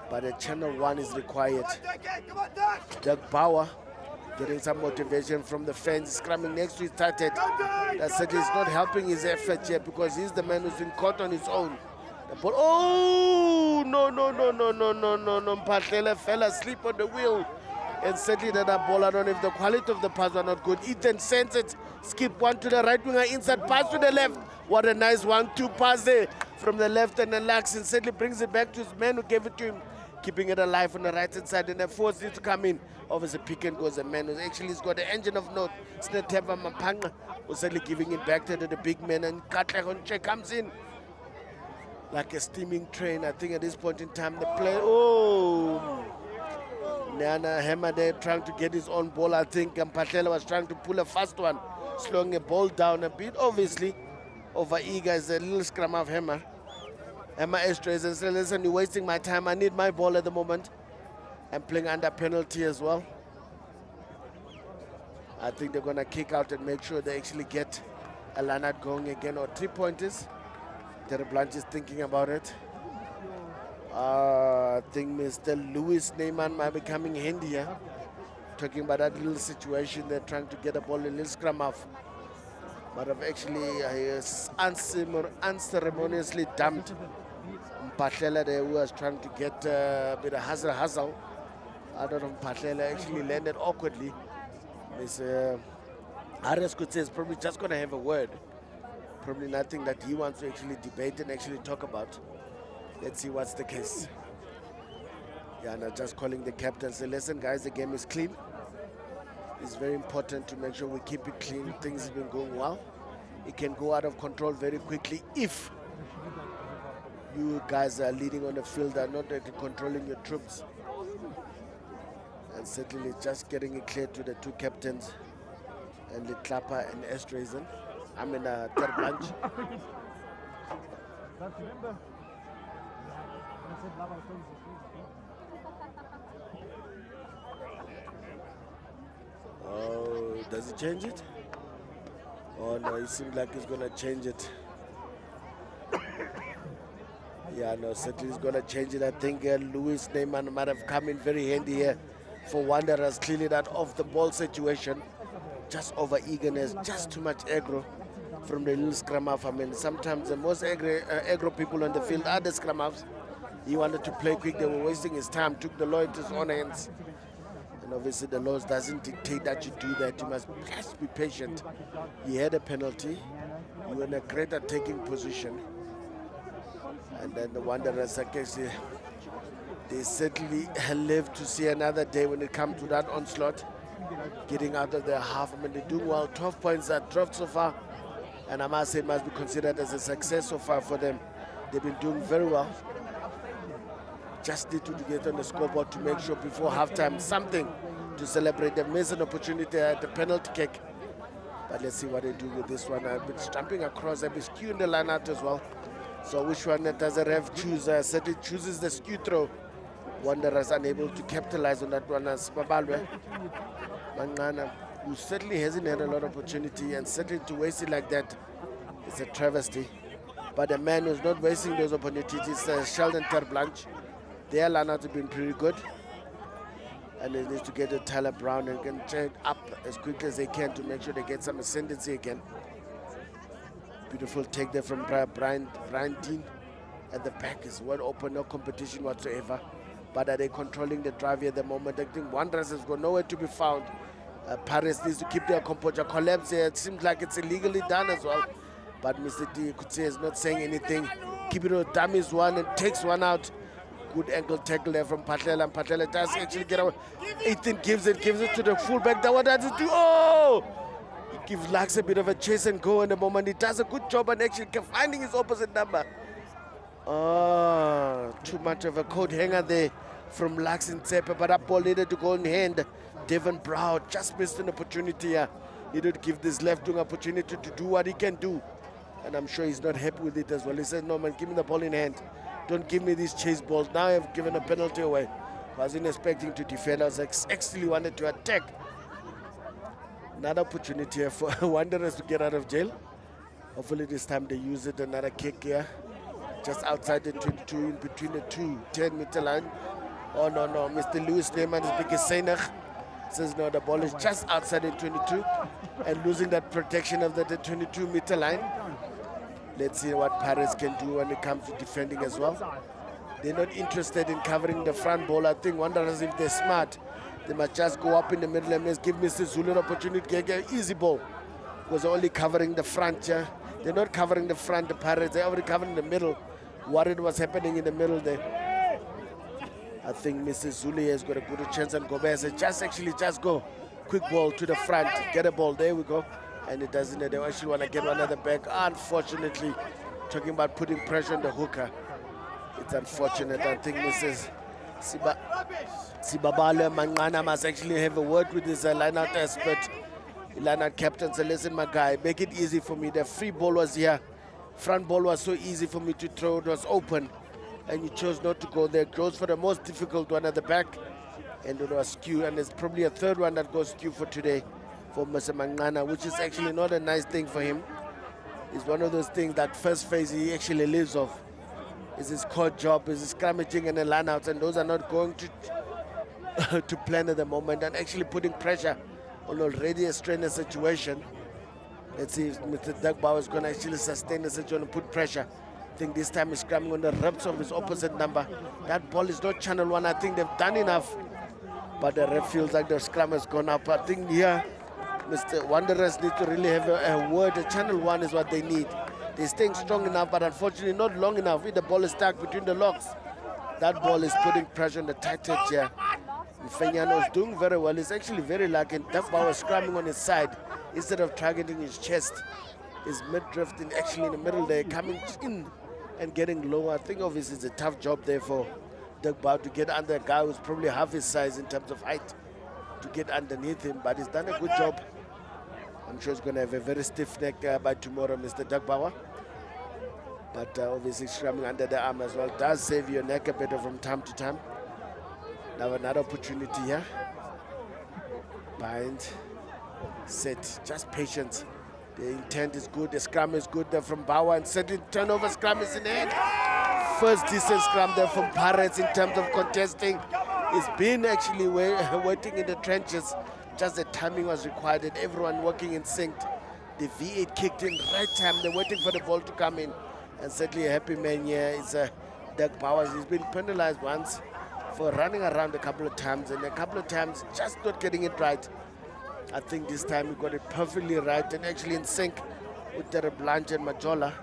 But a channel 1 is required. Doug Bauer getting some motivation from the fans, scrumming next to his tight head. That certainly is not helping his effort here because he's the man who's been caught on his own. The ball, oh, no. Mphahlele fell asleep on the wheel. And certainly that ball, I don't know if the quality of the pass was not good. Ethan sends it, skip one to the right winger, inside pass to the left. What a nice 1-2 pass there from the left, and then Laxin certainly brings it back to his man who gave it to him, keeping it alive on the right-hand side, and the force needs to come in. Obviously, pick and goes a man who actually has got the engine of note. Sneteva Mampanga was certainly giving it back to the big man, and Katlehonche comes in like a steaming train. I think at this point in time, the play, oh, Nana Hammer there trying to get his own ball. I think Mphahlele was trying to pull a fast one, slowing a ball down a bit. Obviously, over eager is a little scrum of Hammer. Hammer Estrays and said, listen, you're wasting my time. I need my ball at the moment. I'm playing under penalty as well. I think they're going to kick out and make sure they actually get a line-out going again, or 3-pointers. Terry Blanche is thinking about it. I think Mr. Louis Neyman might be coming handy here. Talking about that little situation, they're trying to get a ball, a little scrum off. But I've actually unceremoniously dumped Mpahlela there, who was trying to get a bit of hustle out of Mpahlela. Actually landed awkwardly. Miss Harris could say is probably just going to have a word. Probably nothing that he wants to actually debate and actually talk about. Let's see what's the case. Yeah, now just calling the captain, say, listen guys, the game is clean. It's very important to make sure we keep it clean. Things have been going well. It can go out of control very quickly if you guys are leading on the field and not controlling your troops. And certainly just getting it clear to the two captains, and Letlapa and Estrazen. I mean, Terry Blanche. Oh, does he change it? Oh no, it seems like he's gonna change it. Yeah, no, certainly he's gonna change it. I think Louis Neyman might have come in very handy here for Wanderers. Clearly that off the ball situation, just over eagerness, just too much aggro from the little scrum half. I mean, sometimes the most aggro people on the field are the scrum halves. He wanted to play quick, they were wasting his time, took the law into his own hands. And obviously the laws doesn't dictate that you do that. You must just be patient. He had a penalty. You were in a great attacking position. And then the Wanderers, I guess, they certainly live to see another day when it comes to that onslaught. Getting out of their half. I mean, they're doing well. 12 points are dropped so far. And I must say it must be considered as a success so far for them. They've been doing very well. Just need to get on the scoreboard to make sure before halftime something to celebrate. They've missed an opportunity at the penalty kick. But let's see what they do with this one. I've been jumping across, I've been skewing the line out as well. So which one does the ref choose? Certainly chooses the skew throw. Wanderers unable to capitalize on that one as Babalwe. Mangana, who certainly hasn't had a lot of opportunity, and certainly to waste it like that, it's a travesty. But the man who's not wasting those opportunities is Sheldon Terry Blanche. Their line-out has been pretty good. And they need to get to Tyler Brown and can turn up as quickly as they can to make sure they get some ascendancy again. Beautiful take there from Brian Dean. At the back is wide open, no competition whatsoever. But are they controlling the drive here at the moment? I think Wanderers has got nowhere to be found. Paris needs to keep their composure. Collapse here, it seems like it's illegally done as well. But Mr. D could say is not saying anything. Keep it on dummies one and takes one out. Good ankle tackle there from Mpahlela, and Mpahlela does actually get out. Ethan gives it to the fullback. That what does it do? Oh! He gives Lux a bit of a chase and go in the moment. He does a good job and actually finding his opposite number. Oh, too much of a coat hanger there from Lux and Tsepe, but that ball needed to go in hand. Devon Brown just missed an opportunity here. Needed to give this left wing opportunity to do what he can do. And I'm sure he's not happy with it as well. He says, no man, give me the ball in hand. Don't give me these chase balls. Now I've given a penalty away. I wasn't expecting to defend. I was actually wanted to attack. Another opportunity here for Wanderers to get out of jail. Hopefully this time they use it. Another kick here. Just outside the 22, in between the 10-meter line. Oh, no. Mr. Louis Neyman is big as Seinach. Says no, the ball is just outside the 22 and losing that protection of the 22-meter line. Let's see what Paris can do when it comes to defending as well. They're not interested in covering the front ball. I think Wanderers, if they're smart, they must just go up in the middle and give Mr. Zulu an opportunity to get an easy ball. Because they're only covering the front. Yeah? They're not covering the front, the Pirates. They're already covering the middle. Worried what's happening in the middle there. I think Mr. Zulu has got a good chance, and Gomez just go. Quick ball to the front. Get a ball. There we go. And it doesn't. They actually want to get one at the back. Unfortunately, talking about putting pressure on the hooker. It's unfortunate. I think Mrs. Sibabale Mangana must actually have a word with his line-out expert, line-out captain. So listen, my guy, make it easy for me. The free ball was here. Front ball was so easy for me to throw. It was open. And you chose not to go there. Goes for the most difficult one at the back. And it was skew. And there's probably a third one that goes skew for today for Mr. Mangana, which is actually not a nice thing for him. It's one of those things that first phase he actually lives off. Is his core job, is his scrummaging and the line-outs, and those are not going to to plan at the moment and actually putting pressure on already a strenuous situation. Let's see if Mr. Doug Bauer is going to actually sustain the situation and put pressure. I think this time he's scrumming on the ribs of his opposite number. That ball is not channel one. I think they've done enough, but the ref feels like the scrum has gone up. I think here Mr. Wanderers need to really have a word. A channel one is what they need. They're staying strong enough, but unfortunately not long enough. If the ball is stuck between the locks, that ball is putting pressure on the tight edge here. Fenyano is doing very well. He's actually very lucky. Doug Bauer is scrumming on his side instead of targeting his chest. His mid-drift actually in the middle there, coming in and getting low. I think obviously it's a tough job there for Doug Bauer to get under a guy who's probably half his size in terms of height, to get underneath him, but he's done a good job. I'm sure he's going to have a very stiff neck by tomorrow, Mr. Doug Bauer. But obviously scrumming under the arm as well does save your neck a bit from time to time. Now another opportunity here. Bind, set, just patience. The intent is good, the scrum is good there from Bauer, and setting turnover scrum is in the end. First decent scrum there from Pirates in terms of contesting. It's been actually waiting in the trenches. Just the timing was required and everyone working in sync. The V8 kicked in right time. They're waiting for the ball to come in. And certainly a happy man here is Doug Bauer. He's been penalized once for running around a couple of times, and a couple of times just not getting it right. I think this time he got it perfectly right and actually in sync with Terry Blanche and Majola,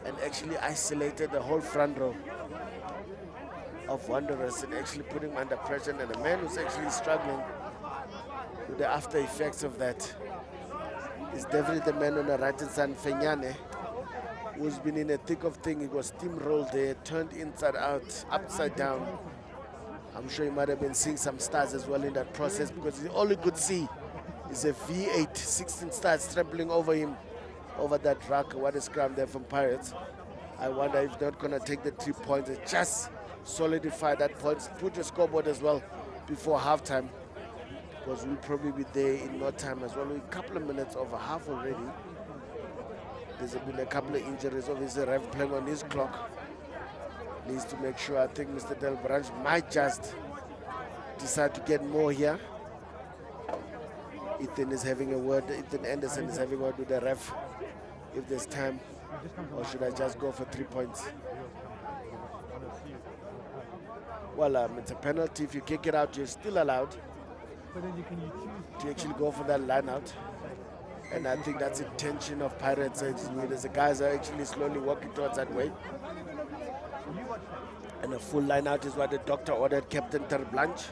and actually isolated the whole front row of Wanderers and actually putting him under pressure. And the man who's actually struggling with the after effects of that is definitely the man on the right hand side, Fenyane, who's been in the thick of things. He was steamrolled there, turned inside out, upside down. I'm sure he might have been seeing some stars as well in that process, because all he could see is a V8, 16 stars trampling over him, over that rock. What a scrum there from Pirates. I wonder if they're not going to take the 3 points and just solidify that point, put the scoreboard as well before halftime, because we'll probably be there in no time as well. We're a couple of minutes over half already. There's been a couple of injuries. Obviously, Rev playing on his clock. Needs to make sure. I think Mr. Del Branch might just decide to get more here. Ethan is having a word. Ethan Anderson is having a word with the ref. If there's time, or should I just go for 3 points? Well, it's a penalty. If you kick it out, you're still allowed to actually go for that line out. And I think that's the intention of Pirates. The guys are actually slowly walking towards that way. And a full line out is what the doctor ordered Captain Ter Blanche.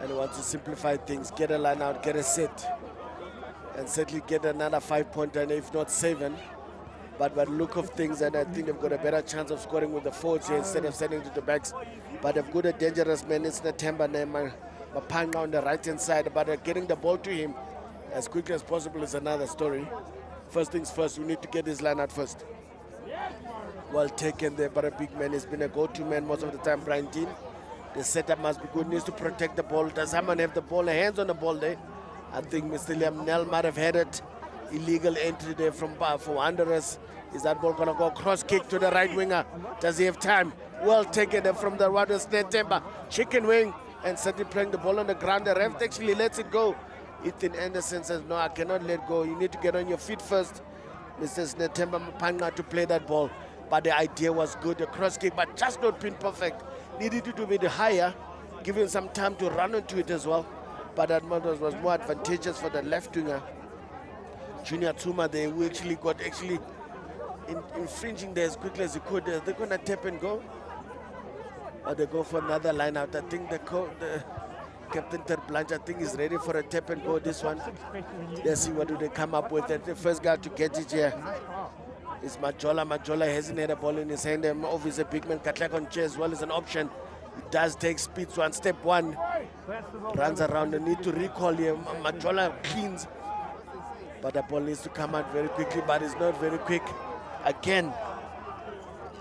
And he wants to simplify things, get a line out, get a set, and certainly get another 5-pointer, and if not 7. But by the look of things, and I think they've got a better chance of scoring with the forwards here instead of sending to the backs. But they've got a dangerous man. It's Natemba Mapanga on the right-hand side, but getting the ball to him as quickly as possible is another story. First things first, we need to get his line out first. Well taken there, but a big man. He's been a go-to man most of the time, Brian Dean. The setup must be good, needs to protect the ball. Does Hammond have the ball, hands on the ball there? I think Mr. Liam Nell might have had it. Illegal entry there for Wanderers. Is that ball going to go cross kick to the right winger? Does he have time? Well taken there from the Wanderers. Natemba, chicken wing, and certainly playing the ball on the ground. The ref actually lets it go. Ethan Anderson says, no, I cannot let go. You need to get on your feet first, Mr. Natemba Mapanga, to play that ball. But the idea was good, the cross kick, but just not pin perfect. Needed it to be the higher, giving some time to run into it as well. But that was more advantageous for the left winger, Junior Tsuma. They actually got infringing there as quickly as he could. They're going to tap and go, or they go for another line out. I think the Captain Ter Blanche, I think, is ready for a tap and go this one. Let's see what do they come up with. The first guy to get it here is Majola. Majola hasn't had a ball in his hand. Obviously, big man Katlak on chair as well is an option. He does take speed, so on step one, runs around. They need to recall here. Majola cleans, but the ball needs to come out very quickly, but it's not very quick. Again,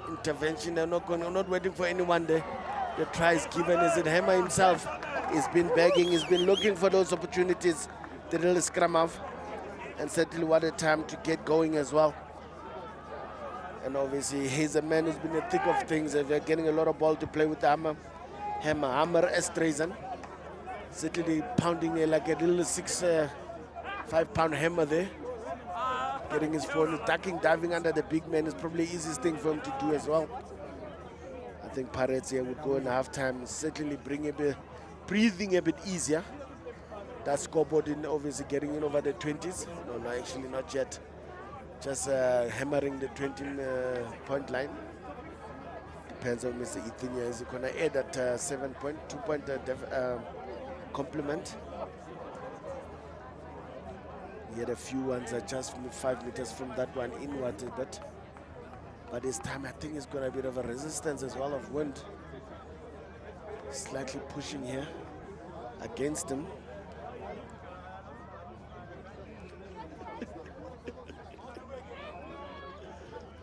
intervention. They're not waiting for anyone there. The try is given. Is it Hammer himself? He's been begging. He's been looking for those opportunities. the little scrum off. And certainly what a time to get going as well. And obviously he's a man who's been in the thick of things. They're getting a lot of ball to play with the Hammer Estreisen. Certainly pounding like a little 5-pound hammer there. Getting his phone, ducking, diving under the big man is probably the easiest thing for him to do as well. I think Pirates here would go in halftime, certainly breathing a bit easier. That scoreboard in obviously getting in over the 20s. No, actually not yet. Just hammering the 20-point line. Depends on Mr. Ethan. Is he going to add that 2-point complement? He had a few ones that just moved 5 meters from that one inward a bit. But this time I think it's going to be a bit of a resistance as well of wind. Slightly pushing here against him.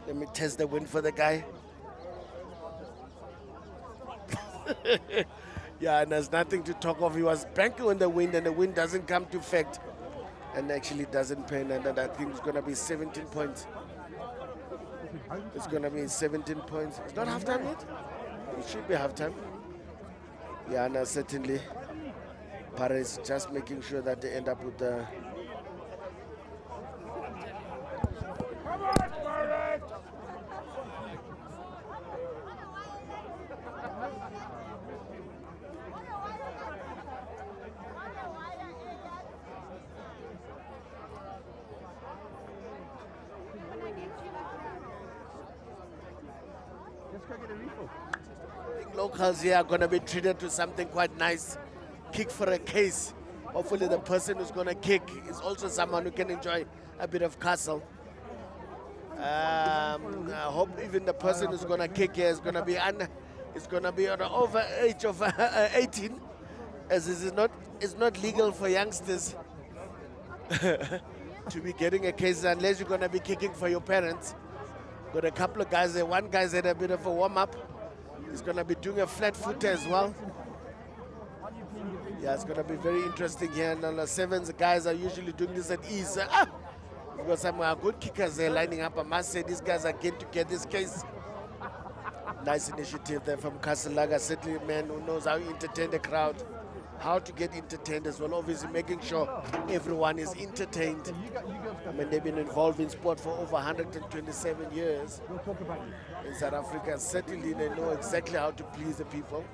Let me test the wind for the guy. Yeah, and there's nothing to talk of. He was banking on the wind, and the wind doesn't come to effect. And actually doesn't pay, and I think it's going to be 17 points. It's going to be 17 points. It's not halftime yet? It should be halftime. Yeah, and certainly Paris just making sure that they end up with the... Locals here are going to be treated to something quite nice. Kick for a case. Hopefully the person who's going to kick is also someone who can enjoy a bit of castle. I hope even the person who's going to kick here is going to be on the over age of 18, as it's not legal for youngsters to be getting a case unless you're going to be kicking for your parents. Got a couple of guys there. One guy's had a bit of a warm-up. He's going to be doing a flat footer as well. Yeah, it's going to be very interesting here. And on the sevens, the guys are usually doing this at ease. We've got some good kickers there lining up. I must say, these guys are getting to get this case. Nice initiative there from Casalaga. Certainly a man who knows how to entertain the crowd, how to get entertained as well. Obviously making sure everyone is entertained. I mean, they've been involved in sport for over 127 years in South Africa. Certainly they know exactly how to please the people.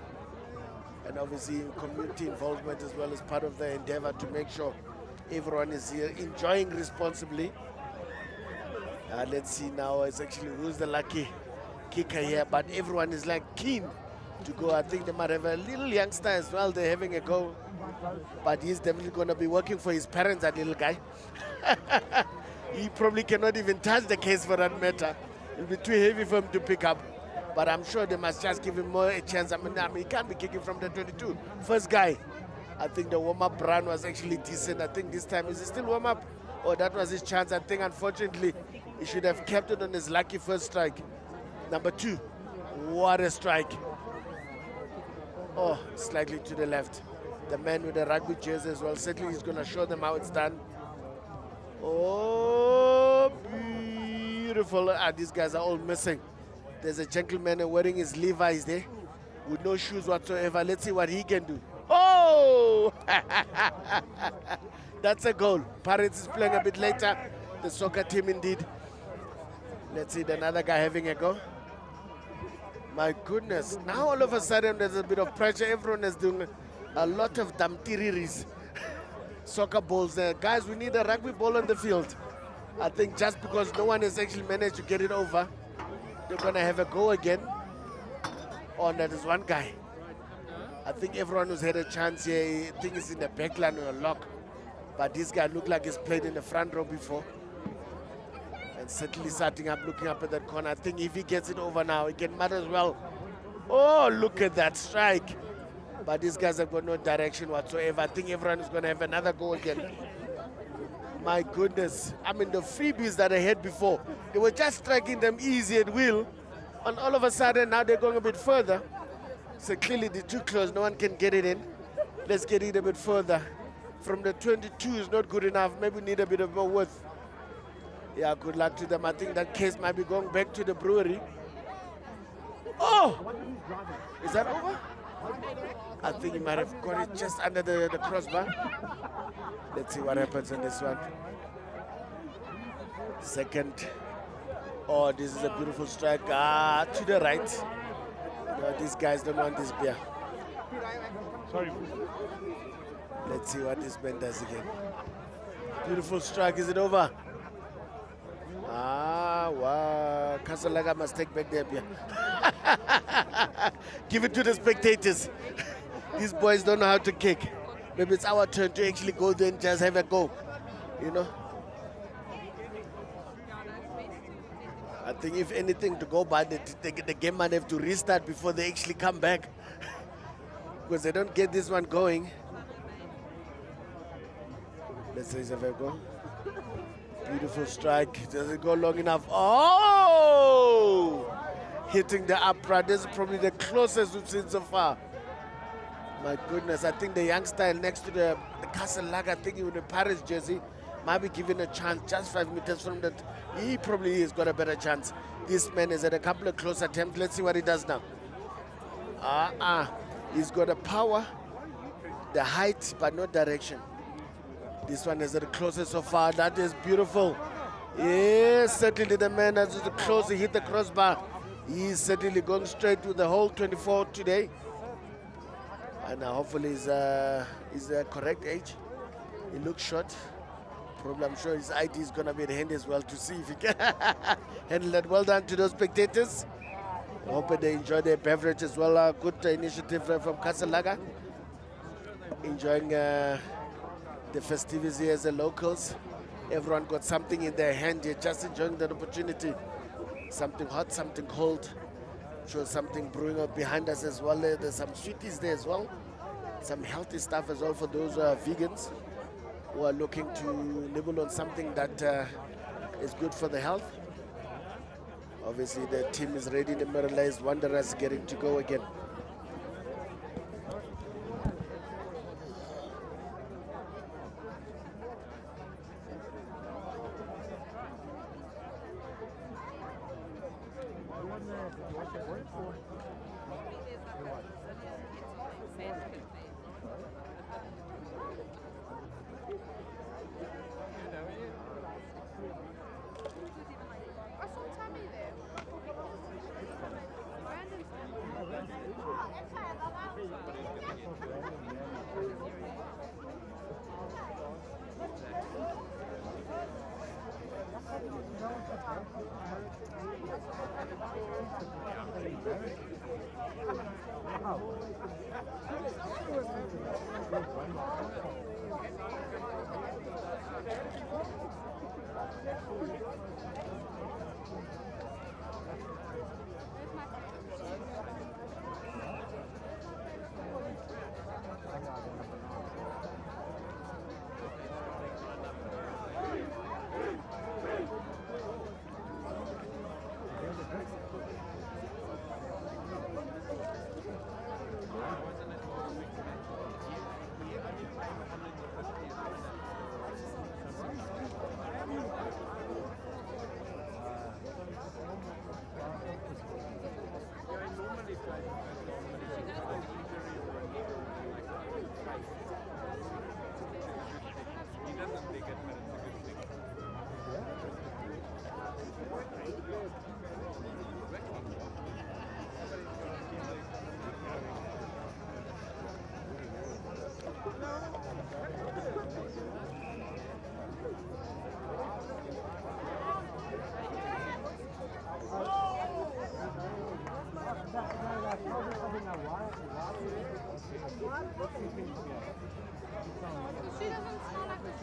And obviously community involvement as well as part of the endeavor to make sure everyone is here enjoying responsibly. Let's see now, it's actually who's the lucky kicker here, but everyone is like keen to go. I think they might have a little youngster as well. They're having a go, but he's definitely going to be working for his parents, that little guy. He probably cannot even touch the case for that matter. It'll be too heavy for him to pick up, but I'm sure they must just give him more a chance. I mean, he can't be kicking from the 22. First guy, I think the warm-up run was actually decent. I think this time, is it still warm-up? Or that was his chance. I think, unfortunately, he should have kept it on his lucky first strike. Number 2, what a strike. Oh, slightly to the left. The man with the rugby jersey as well. Certainly he's going to show them how it's done. Oh, beautiful. These guys are all missing. There's a gentleman wearing his Levi's there with no shoes whatsoever. Let's see what he can do. Oh! That's a goal. Pirates is playing a bit later. The soccer team indeed. Let's see another guy having a go. My goodness. Now all of a sudden there's a bit of pressure. Everyone is doing a lot of damtiriris. Soccer balls there. Guys, we need a rugby ball on the field. I think just because no one has actually managed to get it over, they're going to have a go again. Oh, and that is one guy. I think everyone who's had a chance here, I think he's in the back line or a lock. But this guy looked like he's played in the front row before. And certainly starting up, looking up at that corner. I think if he gets it over now, he can might as well. Oh, look at that strike. But these guys have got no direction whatsoever. I think everyone is going to have another goal again. My goodness. I mean, the freebies that I had before, they were just striking them easy at will. And all of a sudden, now they're going a bit further. So clearly they're too close. No one can get it in. Let's get it a bit further. from the 22 is not good enough. Maybe we need a bit of more width. Yeah, good luck to them. I think that case might be going back to the brewery. Oh! Is that over? I think he might have got it just under the crossbar. Let's see what happens on this one. Second. Oh, this is a beautiful strike. To the right. No, these guys don't want this beer. Sorry. Let's see what this man does again. Beautiful strike. Is it over? Wow. Kasalaga must take back their beer. Give it to the spectators. These boys don't know how to kick. Maybe it's our turn to actually go there and just have a go. You know? I think if anything to go by, the game might have to restart before they actually come back. Because they don't get this one going. Let's see if I go. Beautiful strike. Does it go long enough? Oh! Hitting the upright. This is probably the closest we've seen so far. My goodness, I think the youngster next to the Kasalaga, I think with the Paris jersey, might be given a chance just 5 meters from that. He probably has got a better chance. This man has had a couple of close attempts. Let's see what he does now. He's got the power, the height, but no direction. This one is the closest so far. That is beautiful. Yes, certainly the man has the close. He hit the crossbar. He's certainly going straight to the hole 24 today. And hopefully he's the correct age. He looks short. Probably I'm sure his ID is going to be at hand as well to see if he can handle that. Well done to those spectators. I hope they enjoy their beverage as well. Good initiative from Kasalaga. Enjoying the festivities here as the locals. Everyone got something in their hand here, just enjoying that opportunity. Something hot, something cold. Sure, something brewing up behind us as well. There's some sweeties there as well. Some healthy stuff as well for those vegans who are looking to nibble on something that is good for the health. Obviously, the team is ready. The Mirrorless Wanderers getting to go again.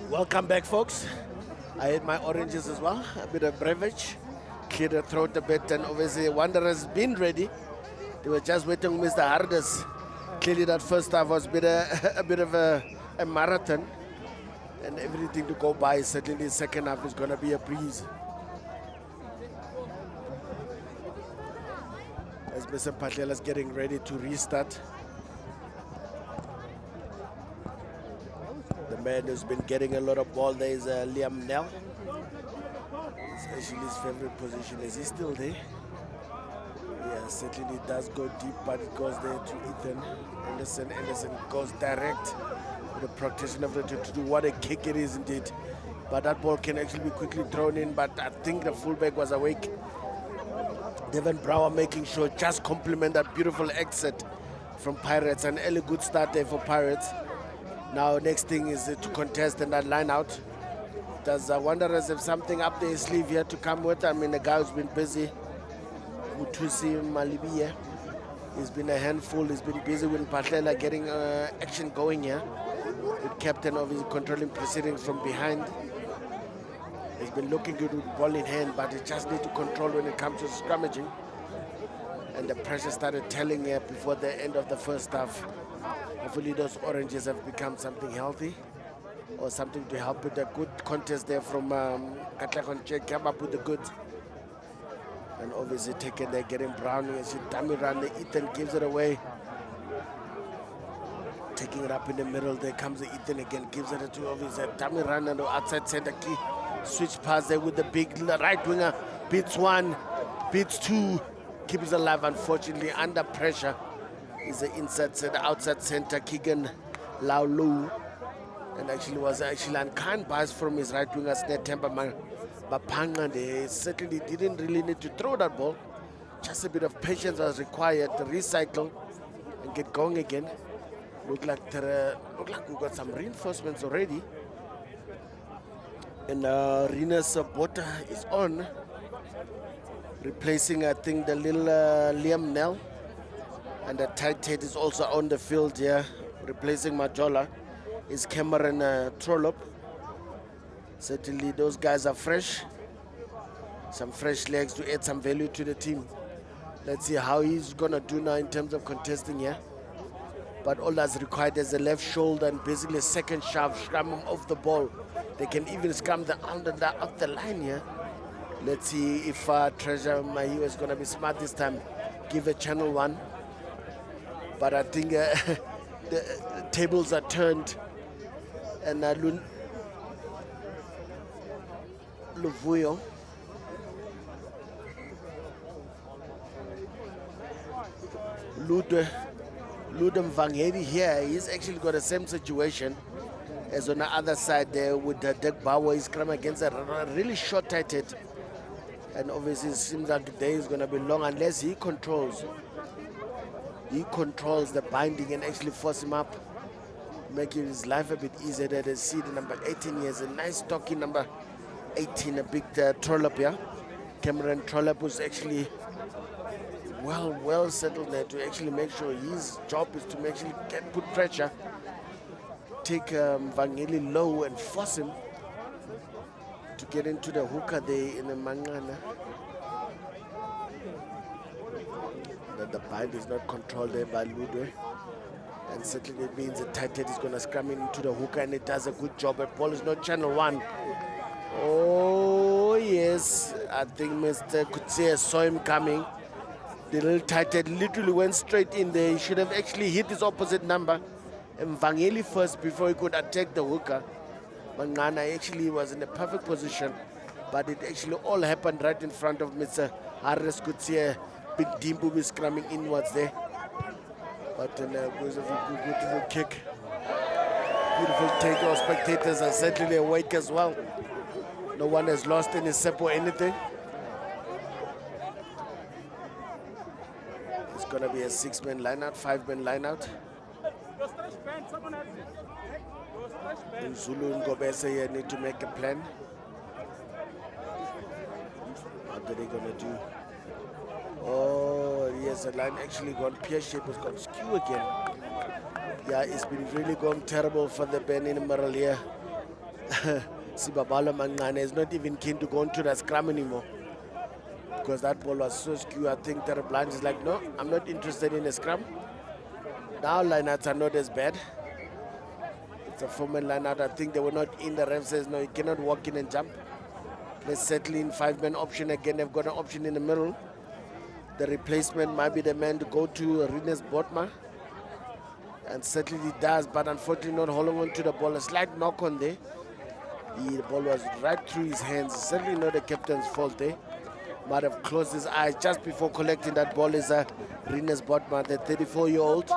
Welcome back, folks. I had my oranges as well, a bit of beverage, clear the throat a bit, and obviously Wanderers been ready. They were just waiting on Mr. Hardes. Clearly that first half was a bit of a marathon, and everything to go by. Certainly the second half is going to be a breeze. As Mr. Patlela is getting ready to restart. The man who's been getting a lot of ball there is Liam Nell. It's actually his favorite position. Is he still there? Yeah, certainly does go deep, but it goes there to Ethan Anderson. Anderson goes direct with the practitioner of the to do what a kick it is indeed. But that ball can actually be quickly thrown in, but I think the fullback was awake. Devon Brower making sure just complement that beautiful exit from Pirates. An early good start there for Pirates. Now next thing is to contest and that line out. Does Wanderers have something up their sleeve here to come with? I mean, the guy who's been busy, Mutusi Malibie, he's been a handful. He's been busy with Patlela getting action going here. With captain obviously controlling proceedings from behind. He's been looking good with ball in hand, but he just need to control when it comes to scrummaging. And the pressure started telling here before the end of the first half. Hopefully those oranges have become something healthy or something to help with a good contest there from Katlakonche, came up with the goods. And obviously taken there, getting Browning as she dummy run. Ethan gives it away. Taking it up in the middle, there comes the Ethan again, gives it to obviously a dummy run and the outside center key. Switch pass there with the big right winger. Beats one, beats two, keeps alive. Unfortunately, under pressure is the inside center, outside center, Keegan Laulu. And actually was actually unkind pass from his right winger, Snare Temperman. But Panga, they certainly didn't really need to throw that ball. Just a bit of patience was required to recycle and get going again. Look like we got some reinforcements already. And Rina Sabota is on, replacing I think the little Liam Nell. And the tight head is also on the field here, replacing Majola. Is Cameron Trollope. Certainly those guys are fresh. Some fresh legs to add some value to the team. Let's see how he's gonna do now in terms of contesting here. But all that's required is a left shoulder and basically a second shove, scrum off the ball. They can even scrum the under up the line here. Let's see if Treasure Mahiwa is gonna be smart this time. Give a channel one. But I think the tables are turned. And Luvuyo Ludem Vangedi here, he's actually got the same situation as on the other side there with Dirk Bauer. He's come against a really short tight head. And obviously it seems like the day is going to be long unless he controls the binding and actually force him up, making his life a bit easier. There they see the number 18 years, a nice stocky number 18, a big Trollope here. Cameron Trollope was actually well settled there to actually make sure his job is to actually put pressure, take Vangeli low and force him to get into the hooker there in the Mangana. The bind is not controlled there by Ludwe. And certainly it means the tight head is going to scrum into the hooker, and it does a good job. The ball is not channel one. Oh yes, I think Mr. Kutsia saw him coming. The little tight head literally went straight in there. He should have actually hit his opposite number and Vangeli first before he could attack the hooker. Mangana actually was in a perfect position, but it actually all happened right in front of Mr. Harris Kutsia. Big Dimbu is scrumming inwards there. But goes a beautiful kick. Beautiful take. Our spectators are certainly awake as well. No one has lost any step or anything. It's going to be a 6-man line-out, 5-man line-out. Zulu and Gobese here need to make a plan. What are they going to do? Oh, yes, the line actually gone pear-shaped, has gone skew again. Yeah, it's been really going terrible for the Benin Emerald here. Sibabalo Mangane is not even keen to go into the scrum anymore, because that ball was so skew. I think Terry Blanche is like, no, I'm not interested in a scrum. Now lineouts are not as bad. It's a 4-man lineout. I think they were not in. The ref says, no, you cannot walk in and jump. Let's settle in 5-man option again. They've got an option in the middle. The replacement might be the man to go to Rines Botma. And certainly does, but unfortunately not holding on to the ball. A slight knock on there. The ball was right through his hands. Certainly not the captain's fault there. Might have closed his eyes just before collecting that ball. Is Rinus Botman, the 34-year-old.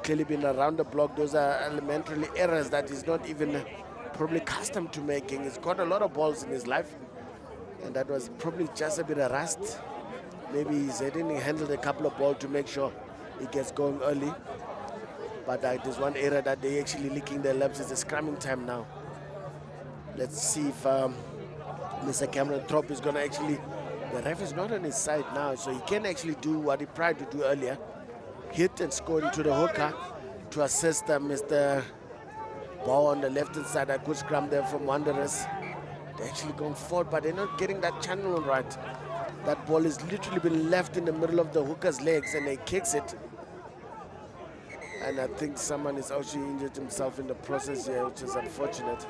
Clearly been around the block. Those are elementary errors that he's not even probably accustomed to making. He's got a lot of balls in his life, and that was probably just a bit of rust. Maybe he didn't handle a couple of balls to make sure he gets going early. But there's one error that they actually licking their lips. It's a scrumming time now. Let's see if Mr. Cameron Thorpe is going to actually... The ref is not on his side now, so he can actually do what he tried to do earlier. Hit and score into the hooker to assist Mr. Ball on the left-hand side. A good scrum there from Wanderers. They're actually going forward, but they're not getting that channel right. That ball is literally been left in the middle of the hooker's legs, and he kicks it. And I think someone is actually injured himself in the process here, which is unfortunate.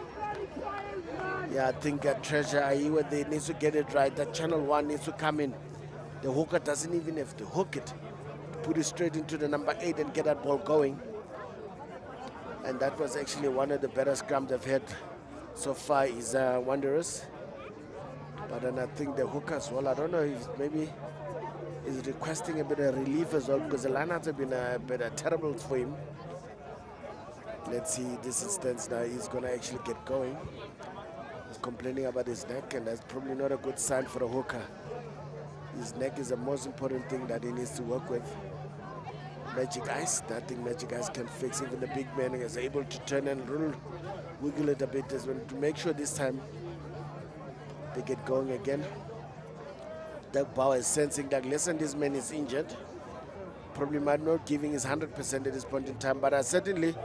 Yeah, I think Treasure Aiwa, they needs to get it right. That channel 1 needs to come in. The hooker doesn't even have to hook it. Put it straight into the number 8 and get that ball going. And that was actually one of the better scrums I've had so far is Wanderers. But then I think the hooker as well, I don't know if maybe is requesting a bit of relief as well, because the lineouts have been a bit terrible for him. Let's see this instance now. He's going to actually get going. He's complaining about his neck, and that's probably not a good sign for a hooker. His neck is the most important thing that he needs to work with. Magic Ice, nothing Magic Ice can fix. Even the big man is able to turn and wiggle it a bit as well to make sure this time they get going again. Doug Bauer is sensing that, listen, this man is injured. Probably might not giving his 100% at this point in time, but certainly,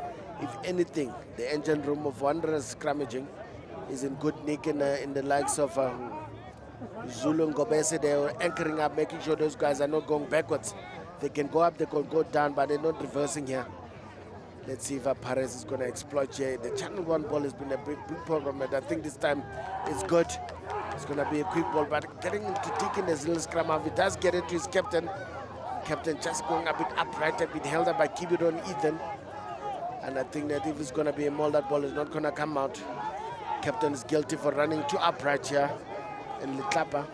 if anything, the engine room of Wanderers scrummaging is in good nick in the likes of Zulu and Gobese. They are anchoring up, making sure those guys are not going backwards. They can go up, they can go down, but they're not reversing here. Let's see if Perez is going to exploit here. The channel 1 ball has been a big problem, and I think this time it's good. It's going to be a quick ball, but getting into Deacon as little scrum. If he does get it to his captain, just going a bit upright, a bit held up by Kibidon Ethan. And I think that if it's going to be a maul, that ball is not going to come out. Captain is guilty for running too upright here in Litlapa.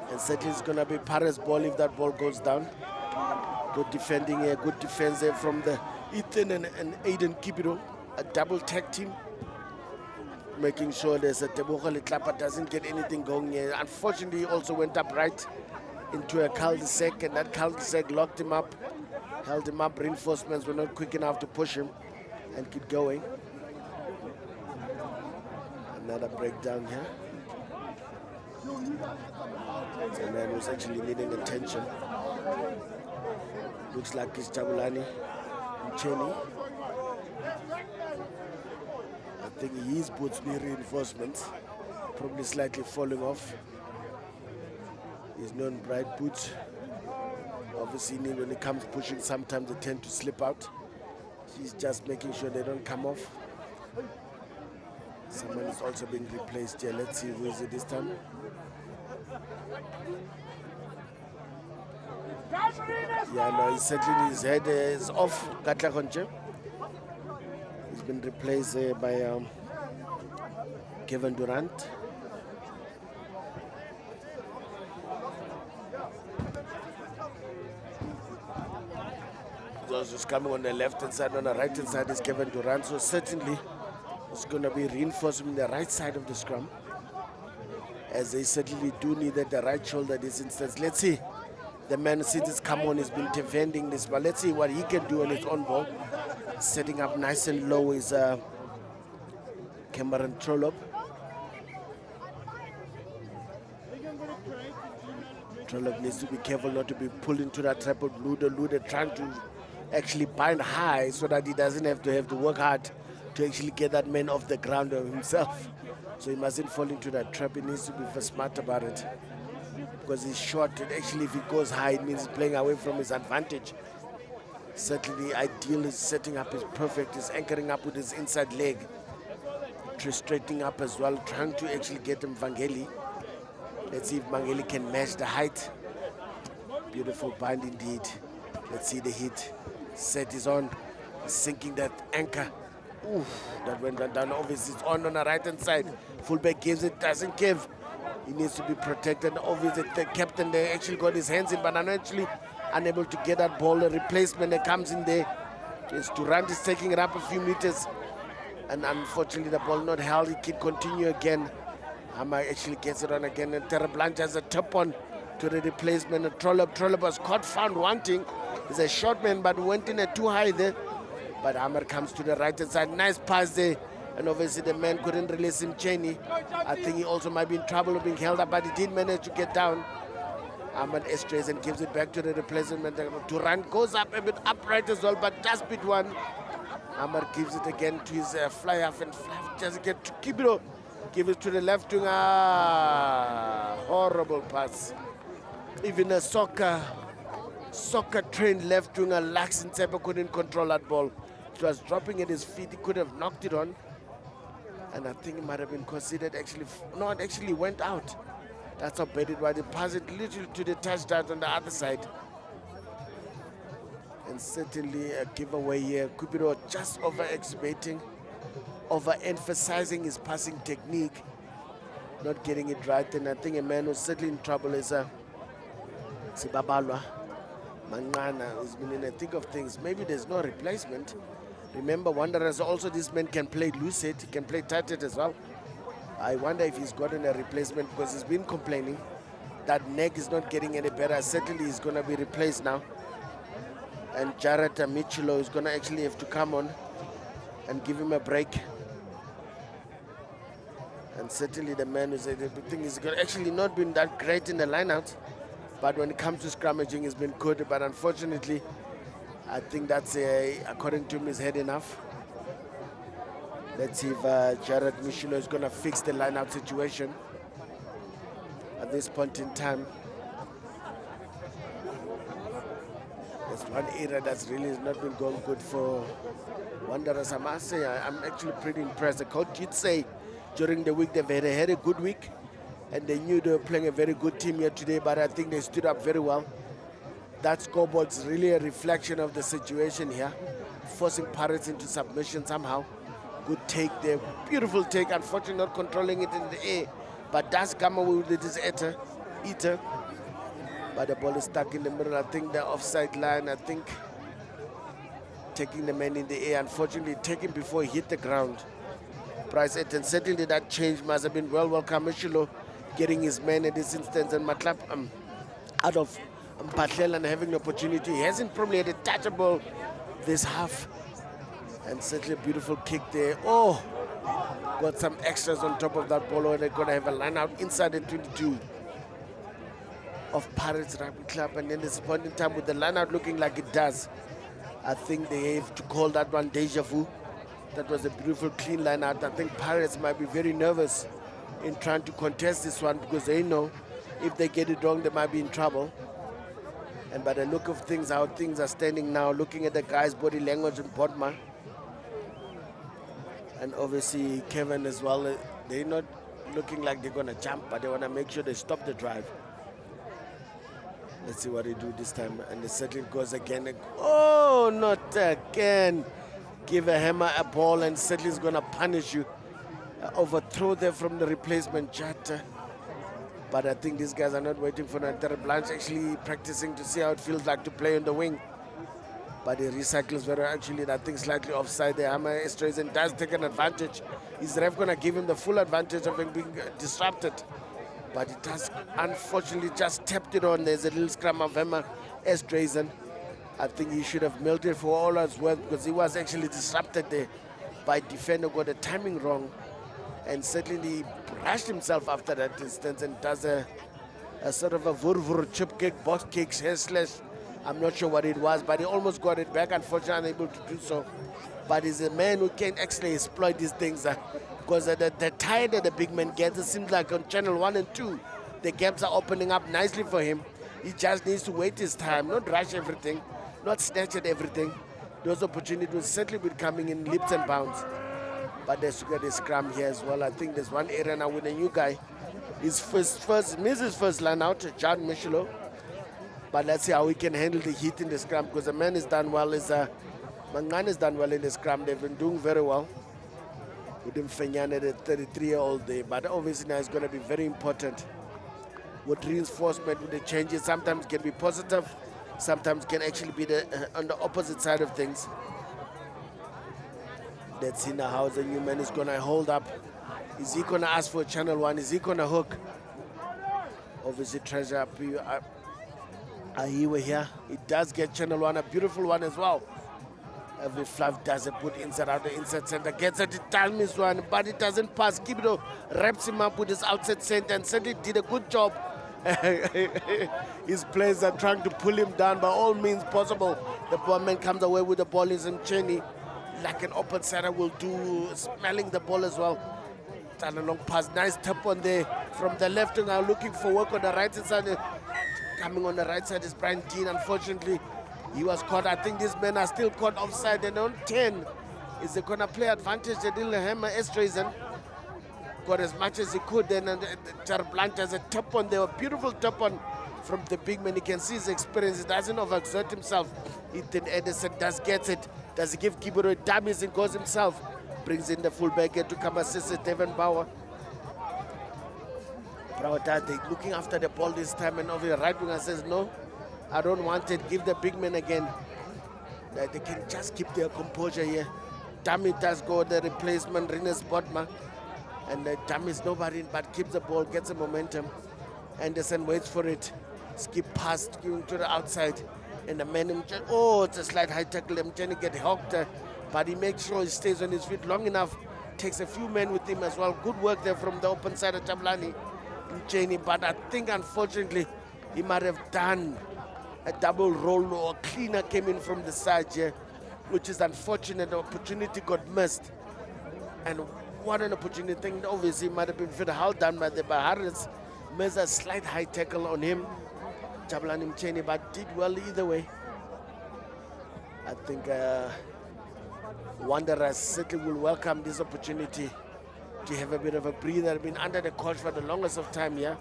And certainly it's going to be Paris' ball if that ball goes down. Good defending here, good defense there from the Ethan and Aiden Kibido. A double tag team. Making sure there's a Tebogo Litlapa doesn't get anything going here. Unfortunately, he also went up right into a cul-de-sac, and that cul-de-sac locked him up, held him up. Reinforcements were not quick enough to push him and keep going. Another breakdown here. The man was actually needing attention. Looks like it's Jabulani Mcheni. I think his boots need reinforcements, probably slightly falling off. His non-bright boots. Obviously, when it comes pushing, sometimes they tend to slip out. He's just making sure they don't come off. Someone is also being replaced here. Let's see who is it this time. Yeah, no, he's certainly, his head is off. Katla Konche. He's been replaced by Kevin Durant. Those who's coming on the left-hand side, on the right-hand side is Kevin Durant. So certainly it's going to be reinforcement the right side of the scrum, as they certainly do need at the right shoulder this instance. Let's see. The man since it's come on has been defending this, but let's see what he can do on his own ball. Setting up nice and low is Cameron Trollope. Trollope needs to be careful not to be pulled into that trap of Luda. Luda trying to actually bind high so that he doesn't have to work hard to actually get that man off the ground himself. So he mustn't fall into that trap. He needs to be smart about it, because he's short, and actually if he goes high, it means he's playing away from his advantage. Certainly ideal is setting up is perfect. He's anchoring up with his inside leg, straightening up as well, trying to actually get him Vangeli. Let's see if Vangeli can match the height. Beautiful bind indeed. Let's see the hit. Set is on, sinking that anchor. Oof, that went down. Obviously, it's on the right hand side. Fullback gives it, doesn't give. He needs to be protected. Obviously, the captain there actually got his hands in, but actually unable to get that ball. The replacement that comes in there is Durant is taking it up a few meters, and unfortunately, the ball not held. He can continue again. Hammer actually gets it on again, and Terra Blanche has a tap on to the replacement. Trollop was caught, found wanting. He's a short man, but went in a too high there. But Hammer comes to the right hand side. Nice pass there. And obviously the man couldn't release him, Cheney. I think he also might be in trouble of being held up, but he did manage to get down. Ahmed Estrays and gives it back to the replacement. Durant goes up a bit upright as well, but just beat one. Ahmed gives it again to his fly off and just get to Kibiro. Give it to the left wing. Horrible pass. Even a soccer trained left winger Lax Ntsepe couldn't control that ball. It was dropping at his feet. He could have knocked it on. And I think it might have been considered actually, no, it actually went out. That's how bad it was. They passed it literally to the touchdown on the other side. And certainly a giveaway here. Kupiro just over-exhibiting, over-emphasizing his passing technique, not getting it right. And I think a man who's certainly in trouble is Sibabalwa Manqana, who's been in the thick of things. Maybe there's no replacement. Remember, Wanderers also, this man can play lucid, he can play tighted as well. I wonder if he's gotten a replacement because he's been complaining that neck is not getting any better. Certainly he's going to be replaced now. And Jared Michilo is going to actually have to come on and give him a break. And certainly the man who's, the thing is, actually not been that great in the lineout. But when it comes to scrummaging, he's been good. But unfortunately, I think that's, according to him, is head enough. Let's see if Jared Michilo is going to fix the line-out situation at this point in time. There's one area that's really not been going good for Wanderers. I must say, I'm actually pretty impressed. The coach did say during the week they've had a good week, and they knew they were playing a very good team here today, but I think they stood up very well. That scoreboard's really a reflection of the situation here, forcing Pirates into submission somehow. Good take there, beautiful take, unfortunately not controlling it in the air, but does come away with it is Eater. But the ball is stuck in the middle. I think the offside line, I think taking the man in the air, unfortunately taken before he hit the ground. Bryce Etten, certainly that change must have been well welcome. Mishilo getting his man in this instance, and Matlap out of Mpahlela and having the opportunity. He hasn't probably had a touchable this half. And certainly a beautiful kick there. Oh, got some extras on top of that ball, and they're going to have a line out inside the 22 of Pirates Rugby Club. And then this point in time with the line out looking like it does, I think they have to call that one deja vu. That was a beautiful clean line out. I think Pirates might be very nervous in trying to contest this one because they know if they get it wrong, they might be in trouble. And by the look of things, how things are standing now, looking at the guy's body language in Bodma, and obviously Kevin as well, they're not looking like they're going to jump, but they want to make sure they stop the drive. Let's see what they do this time. And the settling goes again. Oh, not again. Give a hammer a ball and Settling going to punish you. Overthrow there from the replacement Jata. But I think these guys are not waiting for Terra Blanche, actually practicing to see how it feels like to play on the wing. But he recycles very actually, I think slightly offside there. Hammer Estrays and does take an advantage. Is ref going to give him the full advantage of him being disrupted? But it has unfortunately just tapped it on. There's a little scrum of Hammer Estrays, and I think he should have milked it for all it's worth because he was actually disrupted there by defender, got the timing wrong. And certainly he brushed himself after that instance and does a sort of a vur chip kick, box kicks, hair slash. I'm not sure what it was, but he almost got it back, unfortunately unable to do so. But he's a man who can actually exploit these things because the tire that the big man gets, it seems like on channel 1 and 2, the gaps are opening up nicely for him. He just needs to wait his time, not rush everything, not snatch at everything. Those opportunities will certainly be coming in leaps and bounds. But there's got a scrum here as well. I think there's one area now with a new guy. His first misses first line out, John Michelo. But let's see how we can handle the heat in the scrum, because the man has done well. Mangan has done well in the scrum. They've been doing very well. With him Fenyane, the 33-year-old day. But obviously now it's going to be very important. With reinforcement, with the changes, sometimes can be positive, sometimes can actually be on the opposite side of things. Let's see now how the new man is going to hold up. Is he going to ask for channel one? Is he going to hook? Obviously, Treasure Ahiwe here. It does get channel one, a beautiful one as well. Every fluff does it, put inside out the inside center, gets it, it does miss one, but it doesn't pass. Kibido wraps him up with his outside center and certainly did a good job. His players are trying to pull him down by all means possible. The poor man comes away with the ball. Is Mcheni, like an open setter, will do, smelling the ball as well. Done a long pass, nice tap on there from the left wing. Now looking for work on the right side. Coming on the right side is Brian Dean. Unfortunately, he was caught. I think these men are still caught offside. And on 10 is the corner play advantage. They didn't hammer Estrazen. Got as much as he could. Then Charblanche has a tap on there. A beautiful tap on from the big man. You can see his experience. He doesn't overexert himself. Ethan Edison does get it. Does he give Kiburo dummies and goes himself. Brings in the fullback here to come assist Devon Bauer. They're looking after the ball this time. And over the right winger says, no, I don't want it. Give the big man again. They can just keep their composure here. Dummy does go the replacement, Rinus Bodma. And the Dummy's nobody but keeps the ball, gets the momentum. Anderson waits for it. Skip past, going to the outside. And the man, oh, it's a slight high tackle. Mcheni get hooked, but he makes sure he stays on his feet long enough. Takes a few men with him as well. Good work there from the open side of Chablani. Mcheni, but I think unfortunately he might have done a double roll or a cleaner came in from the side here, which is unfortunate. The opportunity got missed. And what an opportunity. Thing obviously might have been very well done by the Harris. Made a slight high tackle on him. Chablani Mcheni, but did well either way. I think Wanderers certainly will welcome this opportunity to have a bit of a breather. They've been under the coach for the longest of time here.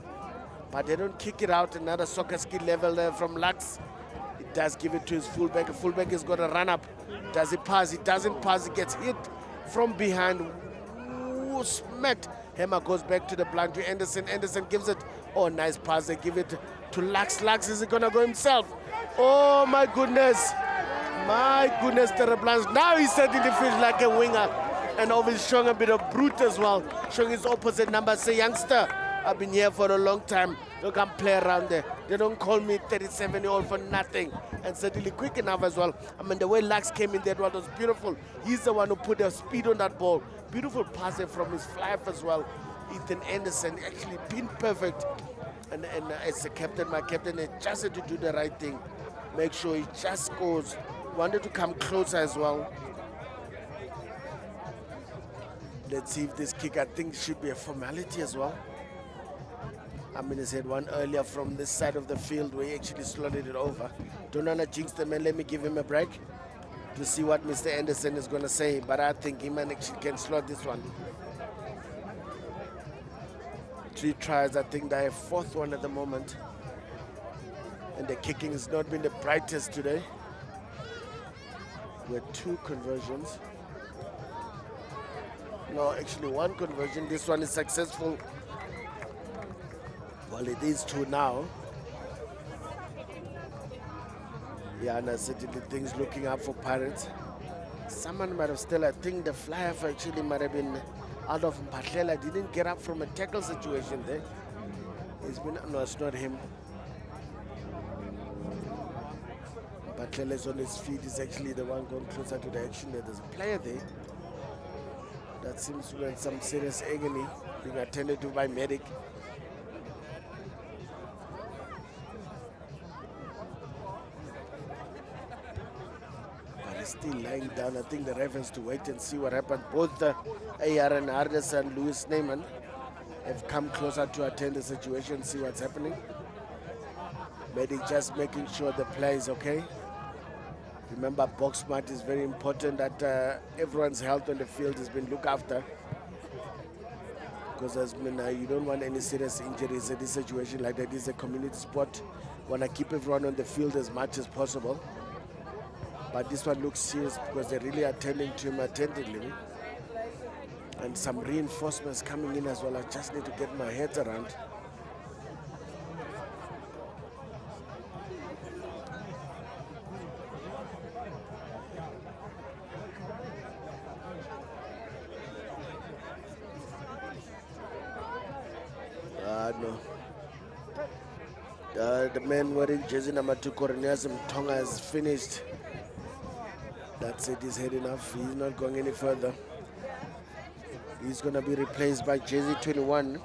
But they don't kick it out. Another soccer skill level there from Lux. It does give it to his fullback. The fullback is going to run up. Does he pass? He doesn't pass. He gets hit from behind. Ooh, smacked. Hema goes back to the blind to Anderson. Anderson gives it. Oh, nice pass. They give it to Lux. Lux is going to go himself. Oh, my goodness. My goodness, Terreblance. Now he's certainly feels like a winger. And obviously showing a bit of brute as well. Showing his opposite number. Say, youngster, I've been here for a long time. You can play around there. They don't call me 37-year-old for nothing. And certainly quick enough as well. I mean, the way Lux came in, that one was beautiful. He's the one who put the speed on that ball. Beautiful pass from his fly as well. Ethan Anderson actually pin perfect. And as a captain, my captain has just had to do the right thing. Make sure he just scores. Wanted to come closer as well. Let's see if this kick, I think, should be a formality as well. I mean, he's had one earlier from this side of the field where he actually slotted it over. Don't want to jinx the man. Let me give him a break to see what Mr. Anderson is going to say. But I think he man actually can slot this one. 3 tries. I think they have 4th one at the moment. And the kicking has not been the brightest today. We had 2 conversions. No, actually 1 conversion. This one is successful. Well, it is 2 now. Yeah, and I said the things looking up for Pirates. Someone might have still, I think the flyer actually might have been out of Mpahlela. Didn't get up from a tackle situation there. It's been, no, it's not him. Mpahlela is on his feet. He's actually the one going closer to the action there. There's a player there that seems to be in some serious agony, being attended to by medic. Still lying down. I think the ref has to wait and see what happened. Both AR and Hardes and Louis Neyman have come closer to attend the situation, see what's happening. Medic just making sure the player is okay. Remember, box smart is very important, that everyone's health on the field has been looked after. Because as you don't want any serious injuries in this situation like that. This is a community sport. Want to keep everyone on the field as much as possible. But this one looks serious because they're really attending to him attentively. And some reinforcements coming in as well. I just need to get my head around. No. The man wearing jersey number 2, Cornelius Mtonga, has finished. That's it, he's had enough. He's not going any further. He's going to be replaced by jersey 21.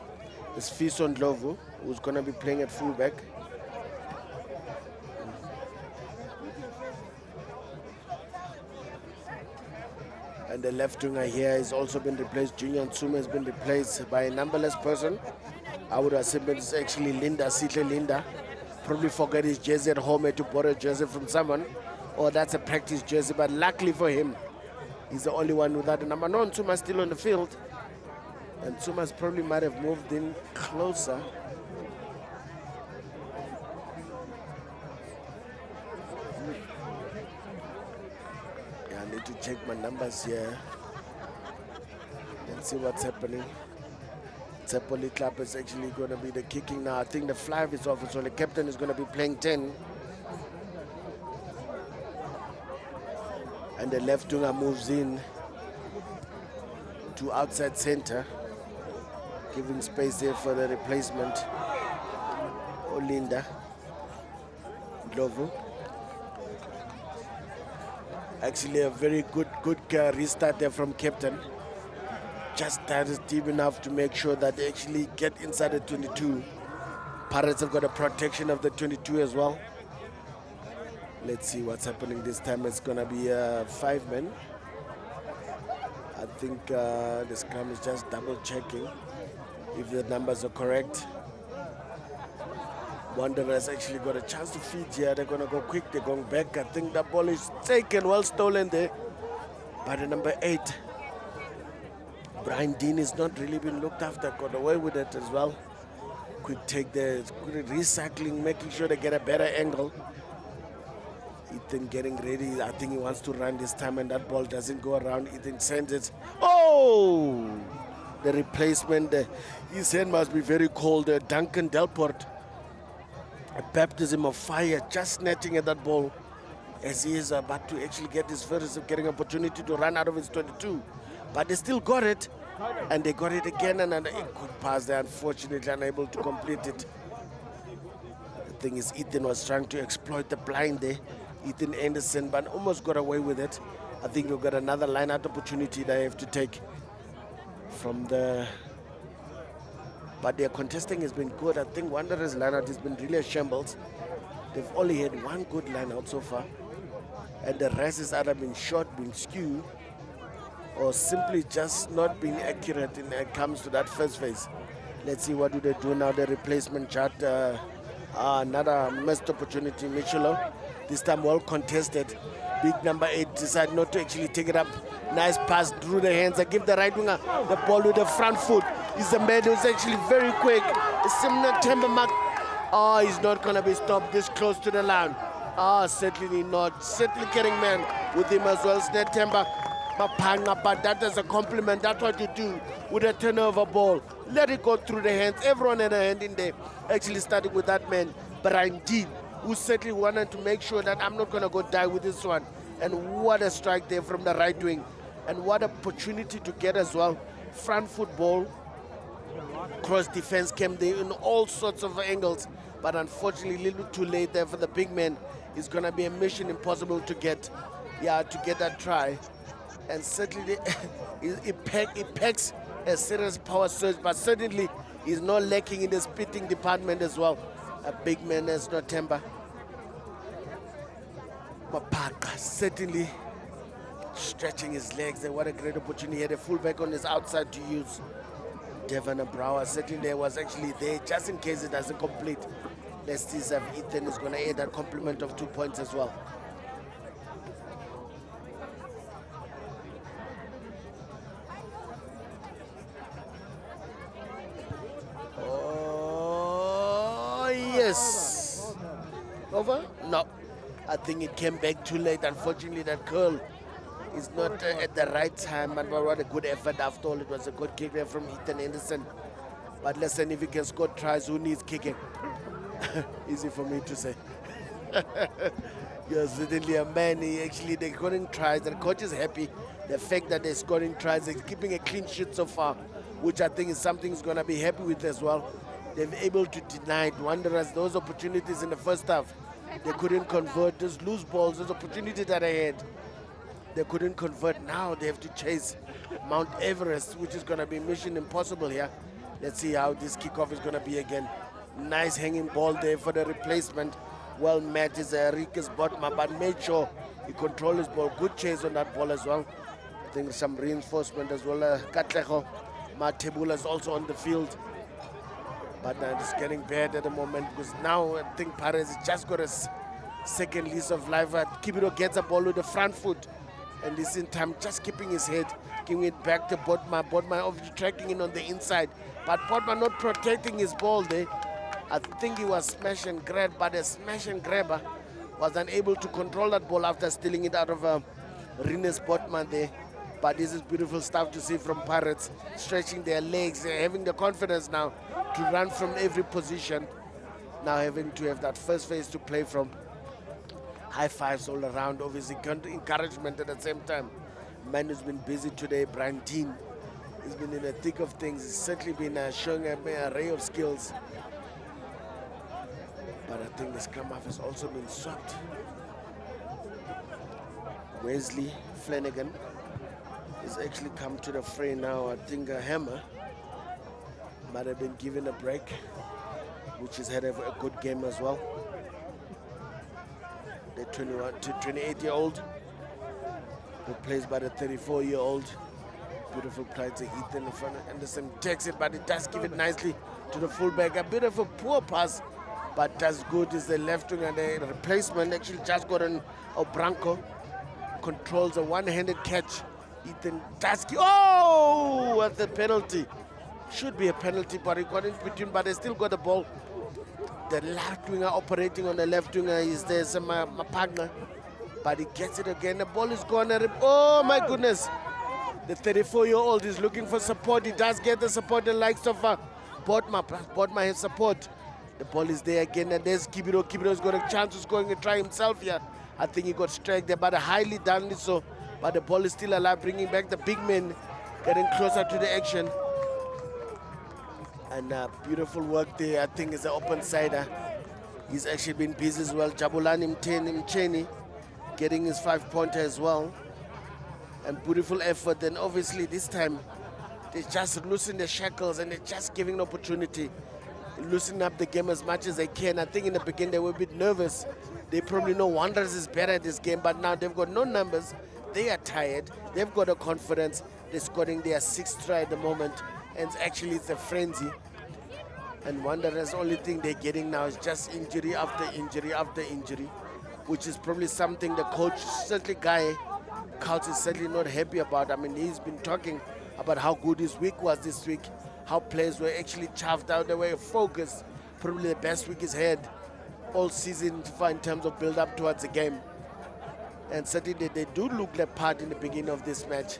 It's Fiso Ndlovu, who's going to be playing at fullback. And the left winger here has also been replaced. Junior Ntsuma has been replaced by a numberless person. I would assume it's actually Linda, Sihle Linda. Probably forgot his jersey at home, had to borrow a jersey from someone. Or that's a practice jersey, but luckily for him, he's the only one without a number. No, Ntsuma's still on the field. And Ntsuma's probably might have moved in closer. Yeah, I need to check my numbers here and see what's happening. Tsepoli Club is actually going to be the kicking now. I think the fly is off, so the captain is going to be playing 10. And the left winger moves in to outside center, giving space there for the replacement, Olinda Ndlovu. Actually a very good restart there from captain. Just that is deep enough to make sure that they actually get inside the 22. Pirates have got a protection of the 22 as well. Let's see what's happening this time. It's going to be 5 men. I think the scrum is just double checking if the numbers are correct. Wanderers actually got a chance to feed here. They're going to go quick. They're going back. I think the ball is taken, well stolen there by the number 8. Brian Dean has not really been looked after, got away with it as well. Quick take there, recycling, making sure they get a better angle. Ethan getting ready. I think he wants to run this time, and that ball doesn't go around. Ethan sends it. Oh! The replacement. His hand must be very cold. Duncan Delport. A baptism of fire, just snatching at that ball as he is about to actually get his first getting opportunity to run out of his 22. But they still got it, and they got it again, and a good pass there, unfortunately unable to complete it. The thing is, Ethan was trying to exploit the blind there, Ethan Anderson, but almost got away with it. I think we've got another line-out opportunity they have to take from the... But their contesting has been good. I think Wanderers line-out has been really a shambles. They've only had one good line-out so far, and the rest is either being short, being skewed, or simply just not being accurate when it comes to that first phase. Let's see what do they do now. The replacement chart, another missed opportunity. Michelo, this time well contested. Big number 8 decided not to actually take it up. Nice pass through the hands. I give the right winger the ball with the front foot. He's the man who's actually very quick. It's Simna Tembamak. Oh, he's not going to be stopped this close to the line. Certainly not. Certainly getting man with him as well. Snet Temba. But that is a compliment. That's what you do with a turnover ball. Let it go through the hands. Everyone had a hand in there. Actually starting with that man, Brian Dean, who certainly wanted to make sure that I'm not going to go die with this one. And what a strike there from the right wing. And what opportunity to get as well. Front football, cross defense came there in all sorts of angles. But unfortunately, a little too late there for the big man. It's going to be a mission impossible to get that try. And certainly it packs a serious power surge, but certainly he's not lacking in the spitting department as well. A big man as Notemba. Mapaka certainly stretching his legs there. What a great opportunity. He had a fullback on his outside to use. Devon Brower certainly there was actually there just in case it doesn't complete. Let's see if Ethan is going to add that complement of 2 points as well. Yes. Over? No. I think it came back too late. Unfortunately, that curl is not at the right time. But what a good effort after all. It was a good kick there from Ethan Anderson. But listen, if he can score tries, who needs kicking? Easy for me to say. You're certainly a man. They're scoring tries. The coach is happy. The fact that they're scoring tries, they're keeping a clean sheet so far, which I think is something he's going to be happy with as well. They've able to deny Wanderers those opportunities in the first half. They couldn't convert those loose balls, those opportunities that they had. They couldn't convert. Now they have to chase Mount Everest, which is going to be mission impossible here. Let's see how this kickoff is going to be again. Nice hanging ball there for the replacement. Well met is Rikus Botma, but made sure he controlled his ball. Good chase on that ball as well. I think some reinforcement as well. Katleho Matebula is also on the field. But now it's getting bad at the moment because now I think Perez has just got a second lease of life. Kibiro gets a ball with the front foot. And this in time, just keeping his head, giving it back to Botma. Botma obviously tracking in on the inside. But Botma not protecting his ball there. I think he was smash and grab, but the smash and grabber was unable to control that ball after stealing it out of Rinus Botman there. But this is beautiful stuff to see from Pirates, stretching their legs, having the confidence now to run from every position. Now having to have that first phase to play from. High fives all around, obviously encouragement at the same time. Man who's been busy today, Brian Dean. He's been in the thick of things. He's certainly been showing an array of skills. But I think the scrum half has also been swapped. Wesley Flanagan has actually come to the fray now. I think Hammer might have been given a break, which has had a good game as well. The 21 to 28-year-old who plays by the 34-year-old. Beautiful play to Ethan in front of Anderson. Takes it, but it does give it nicely to the fullback. A bit of a poor pass, but does good is the left wing, and the replacement actually just got on Obranco. Controls a one-handed catch. Ethan Dasky. Oh, what's the penalty? Should be a penalty, but he got in between, but they still got the ball. The left winger operating on the left winger is there, some Mapagna, but he gets it again. The ball is gone. Oh my goodness! The 34-year-old is looking for support. He does get the support. The likes of Botma. Botma has support. The ball is there again, and there's Kibiro. Kibiro's got a chance of scoring and try himself here. I think he got struck there, but highly done it so. But the ball is still alive, bringing back the big men, getting closer to the action. And beautiful work there. I think it's an open sider. He's actually been busy as well. Jabulani Mcheni getting his 5-pointer as well. And beautiful effort. And obviously this time they just loosen the shackles and they're just giving an opportunity. Loosening up the game as much as they can. I think in the beginning they were a bit nervous. They probably know Wanderers is better at this game, but now they've got no numbers. They are tired. They've got a confidence. They're scoring their 6th try at the moment. And actually it's a frenzy. And Wanderers' only thing they're getting now is just injury after injury after injury, which is probably something the coach, certainly Guy Couch, is certainly not happy about. I mean, he's been talking about how good his week was this week, how players were actually chuffed out, they were focused. Probably the best week he's had all season in terms of build-up towards the game. And certainly they do look the part in the beginning of this match.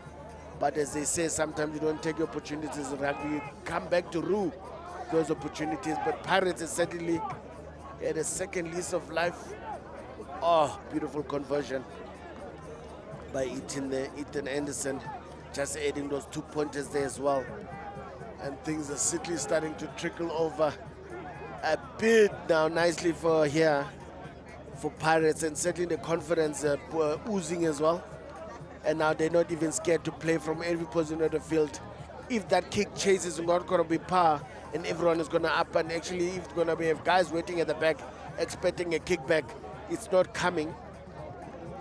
But as they say, sometimes you don't take your opportunities in rugby. You come back to rue those opportunities. But Pirates is certainly had a second lease of life. Oh, beautiful conversion by Ethan Anderson. Just adding those 2 pointers there as well. And things are certainly starting to trickle over a bit now nicely for here for Pirates, and certainly the confidence oozing as well. And now they're not even scared to play from every position of the field. If that kick chase is not going to be power, and everyone is going to up, and actually if it's going to be have guys waiting at the back expecting a kickback, it's not coming.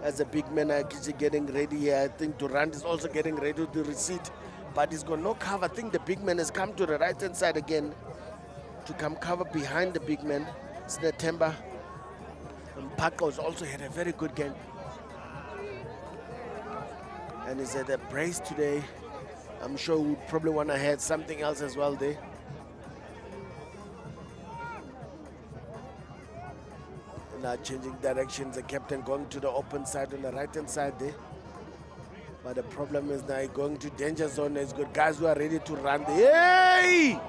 As a big man actually getting ready here, I think Durant is also getting ready to receive, but he's got no cover. I think the big man has come to the right hand side again to come cover behind the big man. Snetemba. And Paco's also had a very good game. And he's at a brace today. I'm sure we would probably want to have something else as well there. Now changing directions, the captain going to the open side on the right hand side there. But the problem is now going to danger zone. He's got guys who are ready to run there. Hey!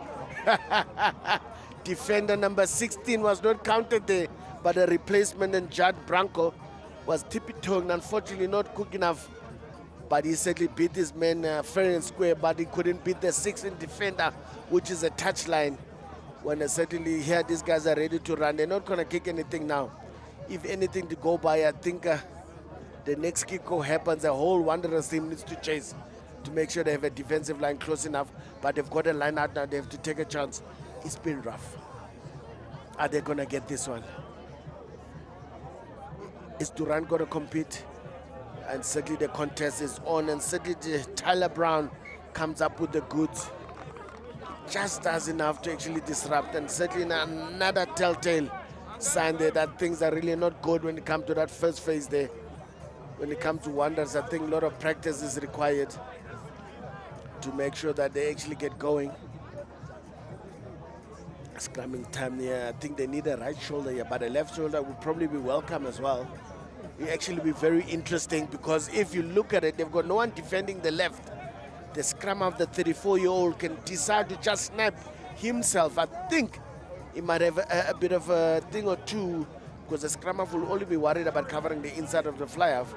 Defender number 16 was not counted there, but the replacement and Judd Branco was tippy-toeing, unfortunately not quick enough. But he certainly beat his man fair and square, but he couldn't beat the 16 defender, which is a touchline. When they certainly here, these guys are ready to run. They're not going to kick anything now. If anything to go by, I think the next kick happens, the whole Wanderers team needs to chase to make sure they have a defensive line close enough. But they've got a line out now. They have to take a chance. It's been rough. Are they going to get this one? Is Durant going to compete? And certainly the contest is on. And certainly Tyler Brown comes up with the goods. Just does enough to actually disrupt. And certainly another telltale sign there that things are really not good when it comes to that first phase there. When it comes to Wanderers, I think a lot of practice is required to make sure that they actually get going. Scrumming time here. I think they need a right shoulder here, but a left shoulder would probably be welcome as well. It actually be very interesting because if you look at it, they've got no one defending the left. The scrum of the 34-year-old can decide to just snap himself. I think he might have a bit of a thing or two because the scrum half will only be worried about covering the inside of the fly-half,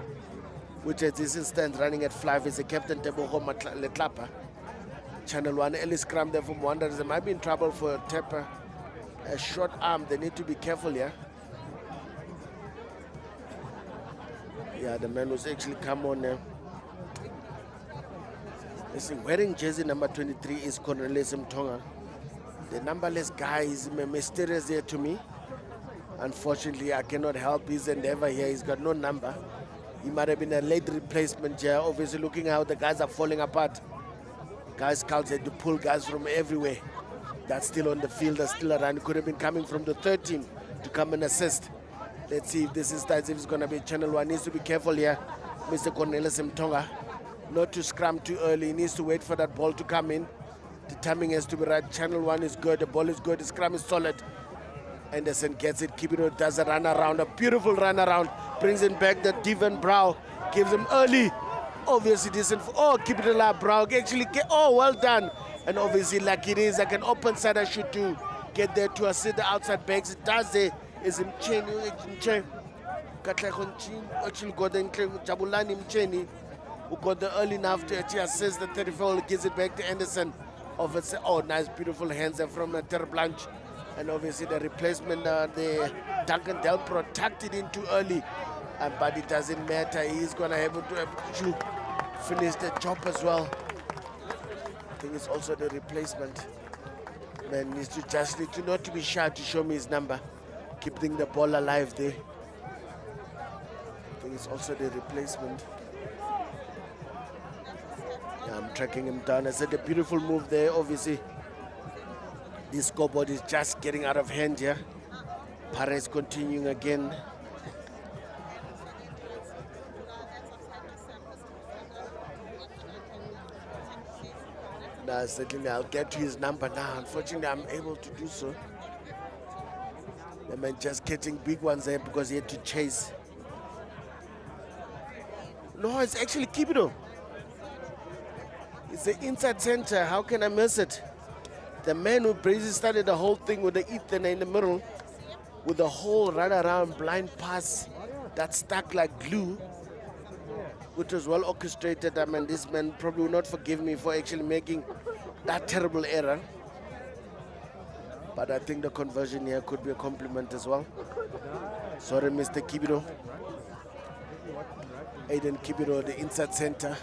which at this instance running at fly is the captain Tebogo Letlapa. Channel 1 early scrum there from Wanderers. They might be in trouble for Tepper. A short arm, they need to be careful here. Yeah, the man who's actually come on there. Listen, wearing jersey number 23 is Cornelius Mtonga. The numberless guy is mysterious here to me. Unfortunately, I cannot help his endeavor here. He's got no number. He might have been a late replacement here. Obviously, looking how the guys are falling apart. Guys scouts had to pull guys from everywhere. That's still on the field, that's still around. Could have been coming from the third team to come and assist. Let's see if this is if it's going to be Channel 1. Needs to be careful here, Mr. Cornelius Mtonga. Not to scrum too early. He needs to wait for that ball to come in. The timing has to be right. Channel 1 is good. The ball is good. The scrum is solid. Anderson gets it. Kibito does a run around. A beautiful run around. Brings it back. The Devon Brow gives him early. Obviously decent. Kibito Brow actually well done. And obviously like it is like an open side I should do. Get there to assist the outside backs. It does there. Is Mcheni. Actually got the Jabulani Mcheni, who got the early enough to actually assist the 34, gives it back to Anderson. Obviously, nice, beautiful hands there from Terre Blanche. And obviously the replacement, the Duncan Delpro tucked it in too early. But it doesn't matter. He's going to have to finish the job as well. I think it's also the replacement. Man needs to just need to not to be shy to show me his number. Keeping the ball alive there. I think it's also the replacement. Yeah, I'm tracking him down. I said a beautiful move there, obviously. This scoreboard is just getting out of hand here. Paris continuing again. Now, certainly I'll get to his number now. Unfortunately, I'm able to do so. The man just catching big ones there because he had to chase. No, it's actually Kibito. It's the inside center. How can I miss it? The man who basically started the whole thing with the Ethan in the middle, with the whole run around blind pass that stuck like glue, which was well orchestrated. I mean, this man probably will not forgive me for actually making that terrible error. But I think the conversion here could be a compliment as well. Sorry, Mr. Kibito. Aiden Kibito, the inside center.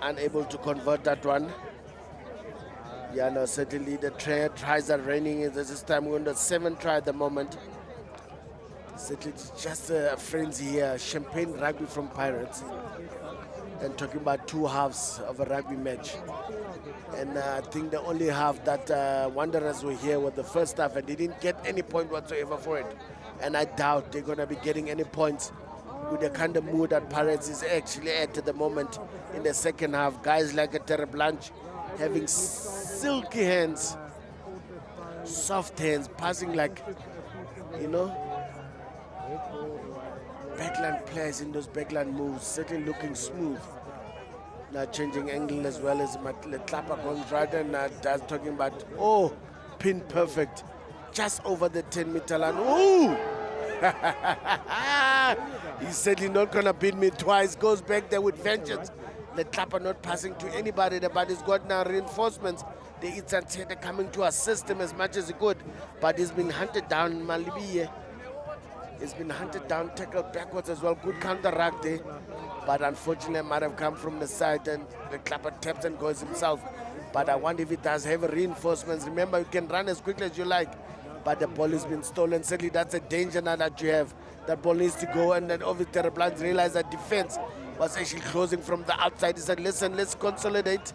Unable to convert that one. Yeah, no, certainly the tries are raining. This time we're on the 7th try at the moment. Certainly it's just a frenzy here. Champagne rugby from Pirates. And talking about 2 halves of a rugby match. And I think the only half that Wanderers were here was the first half, and they didn't get any point whatsoever for it. And I doubt they're going to be getting any points with the kind of mood that Pirates is actually at the moment in the second half. Guys like a Terre Blanche having silky hands, soft hands, passing like you know, backline players in those backline moves, certainly looking smooth. Now changing angle as well as Letlapa going right and that's talking about, oh, pin perfect. Just over the 10-meter line. Ooh! He's certainly not going to beat me twice. Goes back there with vengeance. Letlapa not passing to anybody, but he's got now reinforcements. The Itzantete coming to assist him as much as he could, but he's been hunted down. Malibiye has been hunted down, tackled backwards as well. Good counteract there, but unfortunately might have come from the side and the Clapper taps and goes himself. But I wonder if he does have reinforcements. Remember, you can run as quickly as you like, but the ball has been stolen. Certainly that's a danger now that you have. That ball needs to go, and then obviously the Bloods realized that defense was actually closing from the outside. He said, listen, let's consolidate.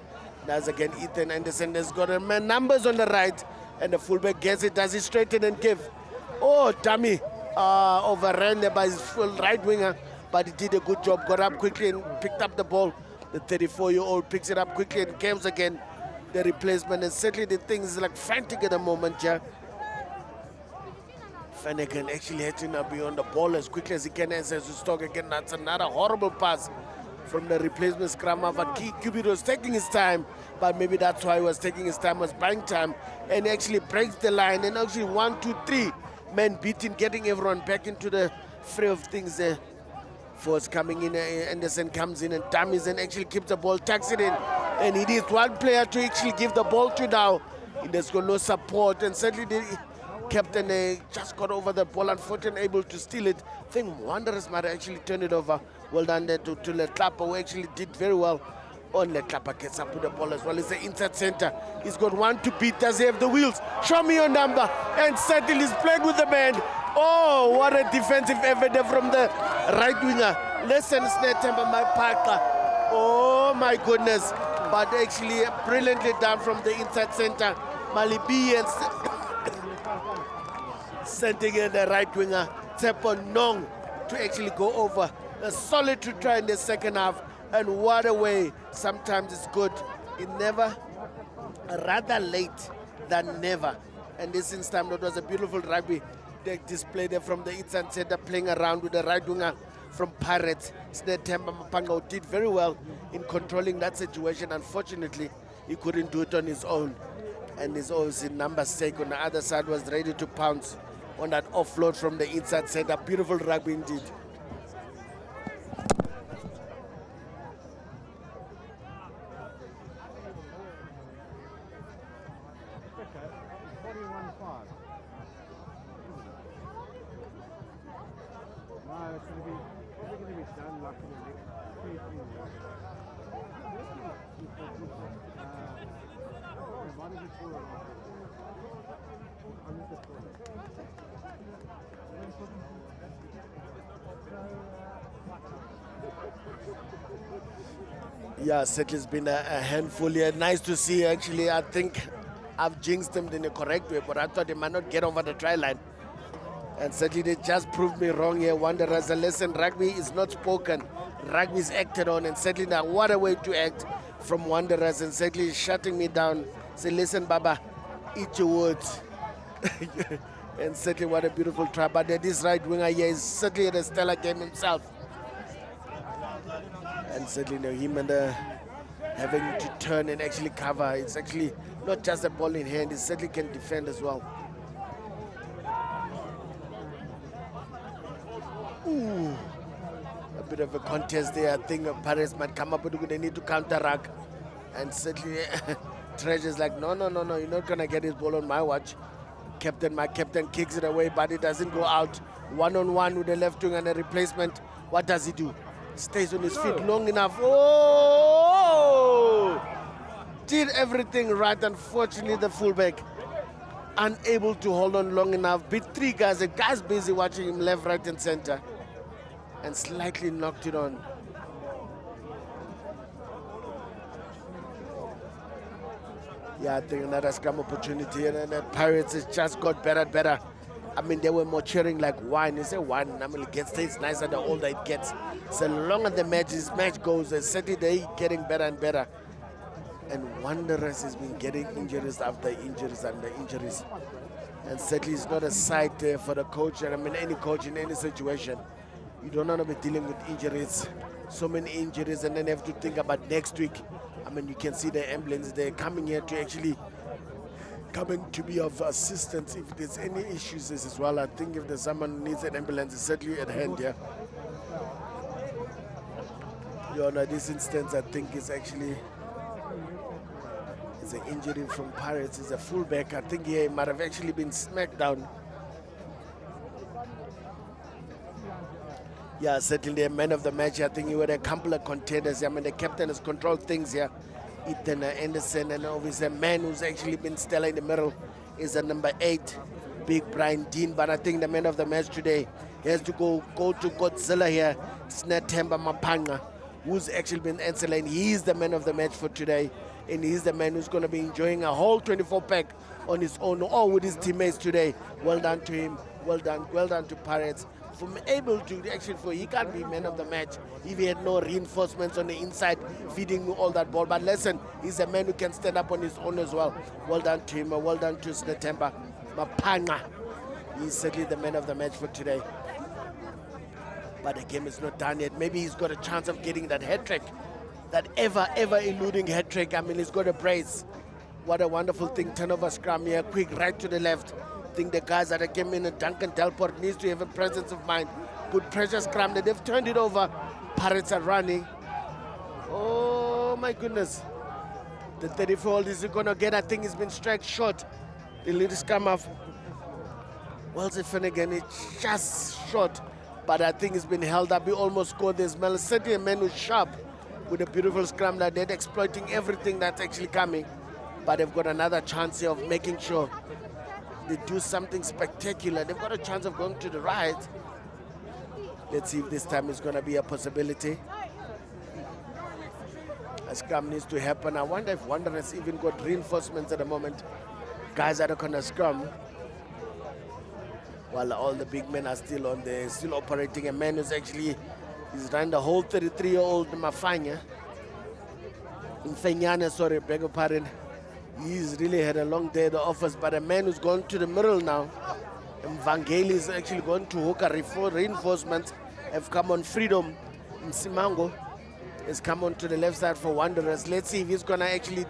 Now again, Ethan Anderson has got a man numbers on the right, and the fullback gets it. Does he straighten and give? Oh, dummy. Overran there by his full right winger, but he did a good job. Got up quickly and picked up the ball. The 34-year-old picks it up quickly and comes again. The replacement, and certainly the thing is like frantic at the moment, yeah. Flanagan actually had to now be on the ball as quickly as he can and says to Stock again. That's another horrible pass from the replacement scrum. But Cupid was taking his time, but maybe that's why he was taking his time, was buying time, and actually breaks the line. And actually 1, 2, 3 men beating, getting everyone back into the fray of things there. Force coming in, Anderson comes in and dummies and actually keeps the ball, tucks it in. And he needs one player to actually give the ball to now. There's got no support, and certainly the captain just got over the ball, unfortunately able to steal it. I think Wanderers might actually turn it over. Well done there to Letlapa, who actually did very well on Letlapa. Gets up with the ball as well. It's the inside center. He's got one to beat. Does he have the wheels? Show me your number. And certainly he's playing with the man. Oh, what a defensive effort there from the right winger. Listen, Snetemba, my partner. Oh my goodness. But actually brilliantly done from the inside center. Malibi and sending in the right winger, Tsepo Nong, to actually go over. A solid to try in the second half. And what a way. Sometimes it's good. It never, rather late than never. And this instance, it was a beautiful rugby they displayed there from the inside center, playing around with the right winger from Pirates. Snetemba Mapanga did very well in controlling that situation. Unfortunately, he couldn't do it on his own. And his obviously numbers sake on the other side was ready to pounce on that offload from the inside center. Beautiful rugby indeed. Yeah, Settle's been a handful here. Nice to see, actually. I think I've jinxed them in the correct way, but I thought they might not get over the try line. And certainly they just proved me wrong here. Wanderers, a lesson, rugby is not spoken. Rugby is acted on, and certainly now what a way to act from Wanderers, and certainly shutting me down. Say, listen, Baba, eat your words. And certainly what a beautiful try. But this right winger here is certainly at a stellar game himself. And certainly him and having to turn and actually cover. It's actually not just a ball in hand, he certainly can defend as well. Ooh, a bit of a contest there. I think Paris might come up with it. They need to counteract. And certainly Treasure's like, no, you're not going to get this ball on my watch. My captain kicks it away, but it doesn't go out. One-on-one with the left wing and a replacement. What does he do? Stays on his feet long enough. Oh! Did everything right. Unfortunately, the fullback unable to hold on long enough. Beat three guys. The guy's busy watching him left, right, and center. And slightly knocked it on. Yeah, I think another scrum opportunity. And the Pirates has just got better and better. I mean, they were maturing like wine. You say wine, I mean, it tastes nicer the older it gets. So longer the match goes, certainly they getting better and better. And Wanderers has been getting injuries after injuries and injuries. And certainly it's not a sight for the coach. And I mean, any coach in any situation, you don't want to be dealing with injuries, so many injuries, and then have to think about next week. I mean, you can see the ambulance, they're coming here to actually coming to be of assistance if there's any issues as well. I think if there's someone who needs an ambulance, it's certainly at hand here. Your Honor, this instance I think is actually is an injury from Pirates. He's a fullback. I think he might have actually been smacked down. Yeah, certainly a man of the match. I think he had a couple of contenders. I mean, the captain has controlled things here. Ethan Anderson, and obviously a man who's actually been stellar in the middle is the number 8, Big Brian Dean. But I think the man of the match today has to go to Godzilla here, Snathemba Mapanga, who's actually been excellent. He's the man of the match for today, and he's the man who's going to be enjoying a whole 24-pack on his own or with his teammates today. Well done to him. Well done to Pirates. From able to actually, for he can't be man of the match if he had no reinforcements on the inside feeding all that ball. But listen, he's a man who can stand up on his own as well. Well done to him. Well done to Snathemba Mapanga. He's certainly the man of the match for today. But the game is not done yet. Maybe he's got a chance of getting that hat trick, that ever eluding hat trick. I mean, he's got a brace. What a wonderful thing. Turnover scrum here, quick right to the left. I think the guys that came in, Duncan Delport needs to have a presence of mind. Good pressure scrum. They've turned it over. Pirates are running. Oh my goodness. The 34-year-old is going to get, I think he's been struck short. The little scrum of Wellesley Finnegan is just short. But I think it's been held up. He almost scored this. Certainly a man who's sharp with a beautiful scrum that they're exploiting everything that's actually coming. But they've got another chance here of making sure they do something spectacular. They've got a chance of going to the right. Let's see if this time is going to be a possibility. A scrum needs to happen. I wonder if Wanderers even got reinforcements at the moment. Guys that are going to scrum, while all the big men are still on there, still operating. A man who's actually, he's run the whole 33-year-old Mafanya. Mfenyane, sorry, beg your pardon. He's really had a long day at the office, but a man who's gone to the middle now, Mvangeli is actually going to hook a reinforcement, have come on Freedom. Msimango has come on to the left side for Wanderers. Let's see if he's going to actually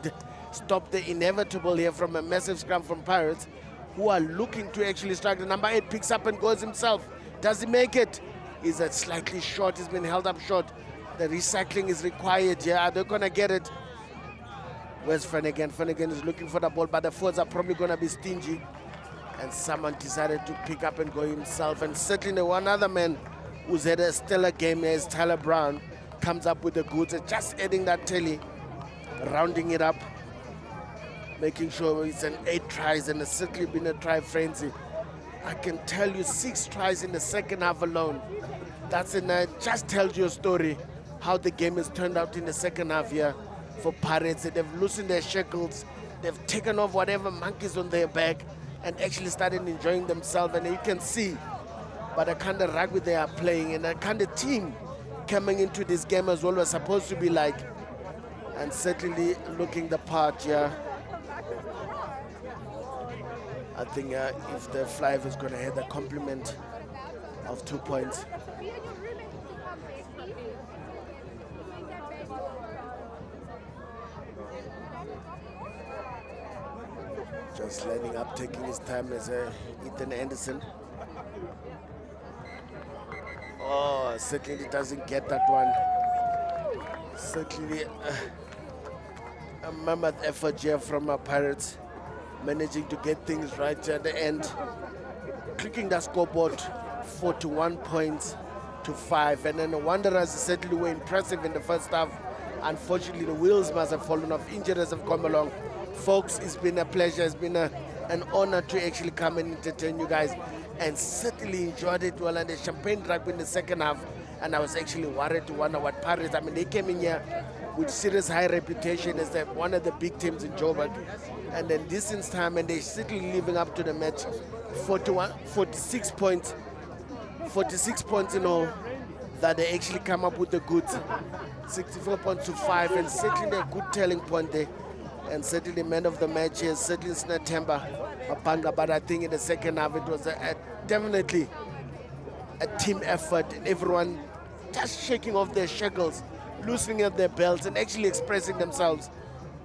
stop the inevitable here from a massive scrum from Pirates, who are looking to actually strike. The number 8 picks up and goes himself. Does he make it? Is that slightly short? He's been held up short. The recycling is required here. Are they going to get it? Where's Finnegan? Finnegan is looking for the ball, but the forwards are probably going to be stingy. And someone decided to pick up and go himself. And certainly one other man who's had a stellar game here is Tyler Brown. Comes up with the goods, just adding that telly, rounding it up, making sure it's an 8 tries, and it's certainly been a try frenzy. I can tell you 6 tries in the second half alone. That's just tells you a story how the game has turned out in the second half here for Pirates. They've loosened their shackles, they've taken off whatever monkeys on their back and actually started enjoying themselves. And you can see by the kind of rugby they are playing and the kind of team coming into this game as well was supposed to be like, and certainly looking the part here. I think if the Flyers is going to have the compliment of 2 points. Just lining up, taking his time as Ethan Anderson. Oh, certainly doesn't get that one. Certainly a mammoth effort here from our Pirates, managing to get things right at the end. Clicking the scoreboard, 41 points to 5. And then the Wanderers certainly were impressive in the first half. Unfortunately, the wheels must have fallen off. Injuries have come along. Folks, it's been a pleasure. It's been an honor to actually come and entertain you guys, and certainly enjoyed it well. And the champagne rugby in the second half, and I was actually worried to wonder what Pirates, I mean, they came in here with serious high reputation as one of the big teams in Joburg, and then this in time, and they're certainly living up to the match. 46 points in all, that they actually come up with the goods. 64 points to 5, and certainly a good telling point there. And certainly man of the match here, certainly Snathemba Mapanga, but I think in the second half it was definitely a team effort. Everyone just shaking off their shackles, loosening up their belts, and actually expressing themselves.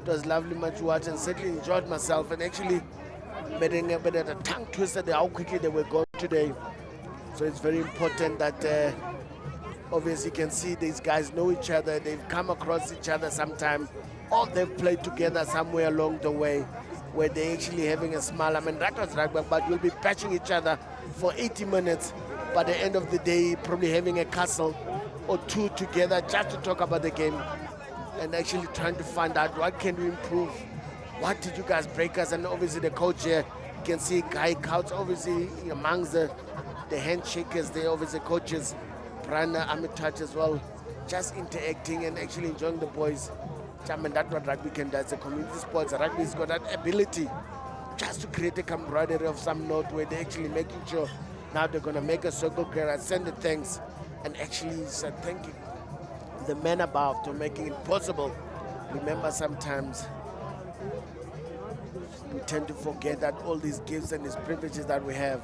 It was lovely much to watch, and certainly enjoyed myself, and actually getting a bit of a tongue twisted how quickly they were going today. So it's very important that obviously you can see these guys know each other, they've come across each other sometime, or they've played together somewhere along the way where they're actually having a smile. I mean, that was rugby, but you'll be patching each other for 80 minutes. By the end of the day, probably having a castle or two together just to talk about the game and actually trying to find out what can we improve. What did you guys break us? And obviously the coach here, you can see Guy Couch, obviously amongst the handshakers there, obviously coaches, Brian Armitage as well, just interacting and actually enjoying the boys. I mean, that's what rugby can do. It's a community sport. Rugby's got that ability just to create a camaraderie of some note where they're actually making sure now they're going to make a circle clear, send the thanks, and actually say thank you the men above to making it possible. Remember, sometimes we tend to forget that all these gifts and these privileges that we have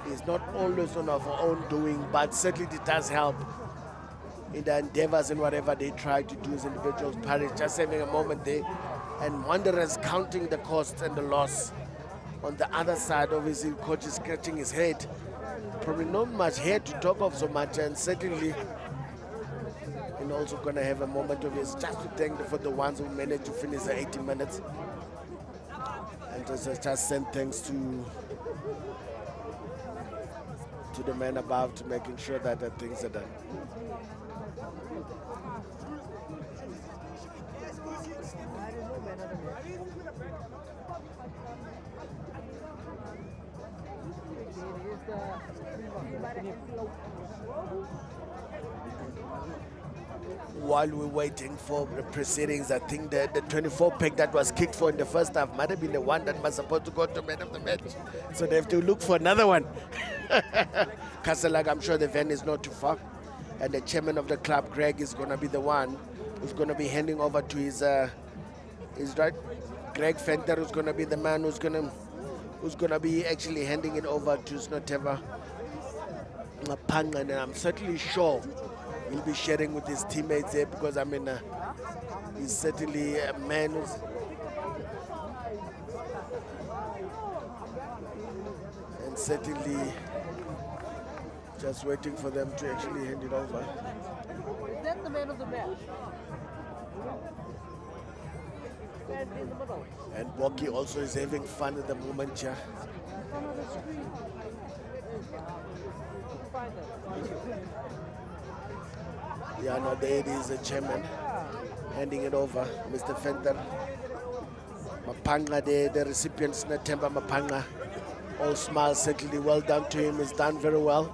is not always on our own doing, but certainly it does help in the endeavors and whatever they try to do as individuals. Paris just having a moment there, and Wanderers counting the cost and the loss. On the other side, obviously, coach is scratching his head. Probably not much hair to talk of so much, and certainly and also going to have a moment of his just to thank for the ones who managed to finish the 80 minutes. And just send thanks to the men above to making sure that the things are done. While we're waiting for the proceedings, I think the 24 pack that was kicked for in the first half might have been the one that was supposed to go to man of the match. So they have to look for another one. Kasalak, I'm sure the van is not too far. And the chairman of the club, Greg, is going to be the one who's going to be handing over to his right, Greg Fenter, who's going to be the man who's going to be actually handing it over to Snoteva Mapanga. And I'm certainly sure he'll be sharing with his teammates there, because I mean, he's certainly a man who's and certainly just waiting for them to actually hand it over. Is that the man of the match? Stand in the middle. And Boki also is having fun at the moment here. In front of the screen. Find them. Yeah, no, there it is, the chairman handing it over, Mr. Fenter. Mapanga there, the recipients, Natemba Mapanga. All smiles, certainly well done to him. He's done very well.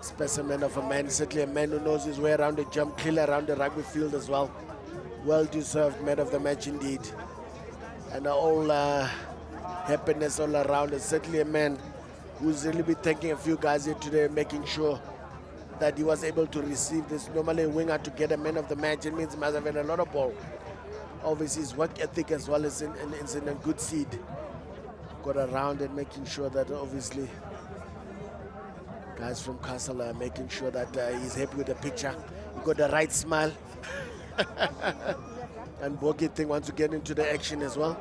Specimen of a man, certainly a man who knows his way around the jump, clearly around the rugby field as well. Well deserved man of the match indeed. And all happiness all around. And certainly a man who's really been thanking a few guys here today, making sure that he was able to receive this. Normally a winger to get a man of the match, it means he must have had a lot of ball. Obviously his work ethic as well is in a good seed. Got around and making sure that obviously guys from Castle are making sure that he's happy with the picture. He got the right smile. And Boki thing wants to get into the action as well.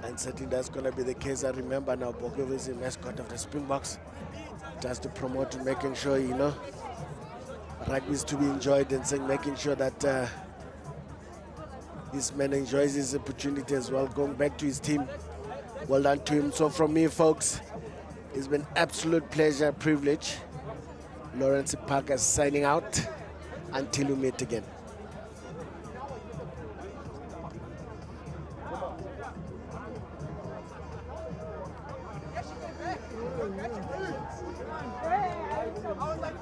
And certainly that's going to be the case. I remember now Boki is the mascot of the Springboks. Just to promote and making sure, you know, rugby is to be enjoyed, and saying, making sure that this man enjoys his opportunity as well, going back to his team. Well done to him. So from me, folks, it's been absolute pleasure, privilege. Lawrence Parker signing out until we meet again. I was like,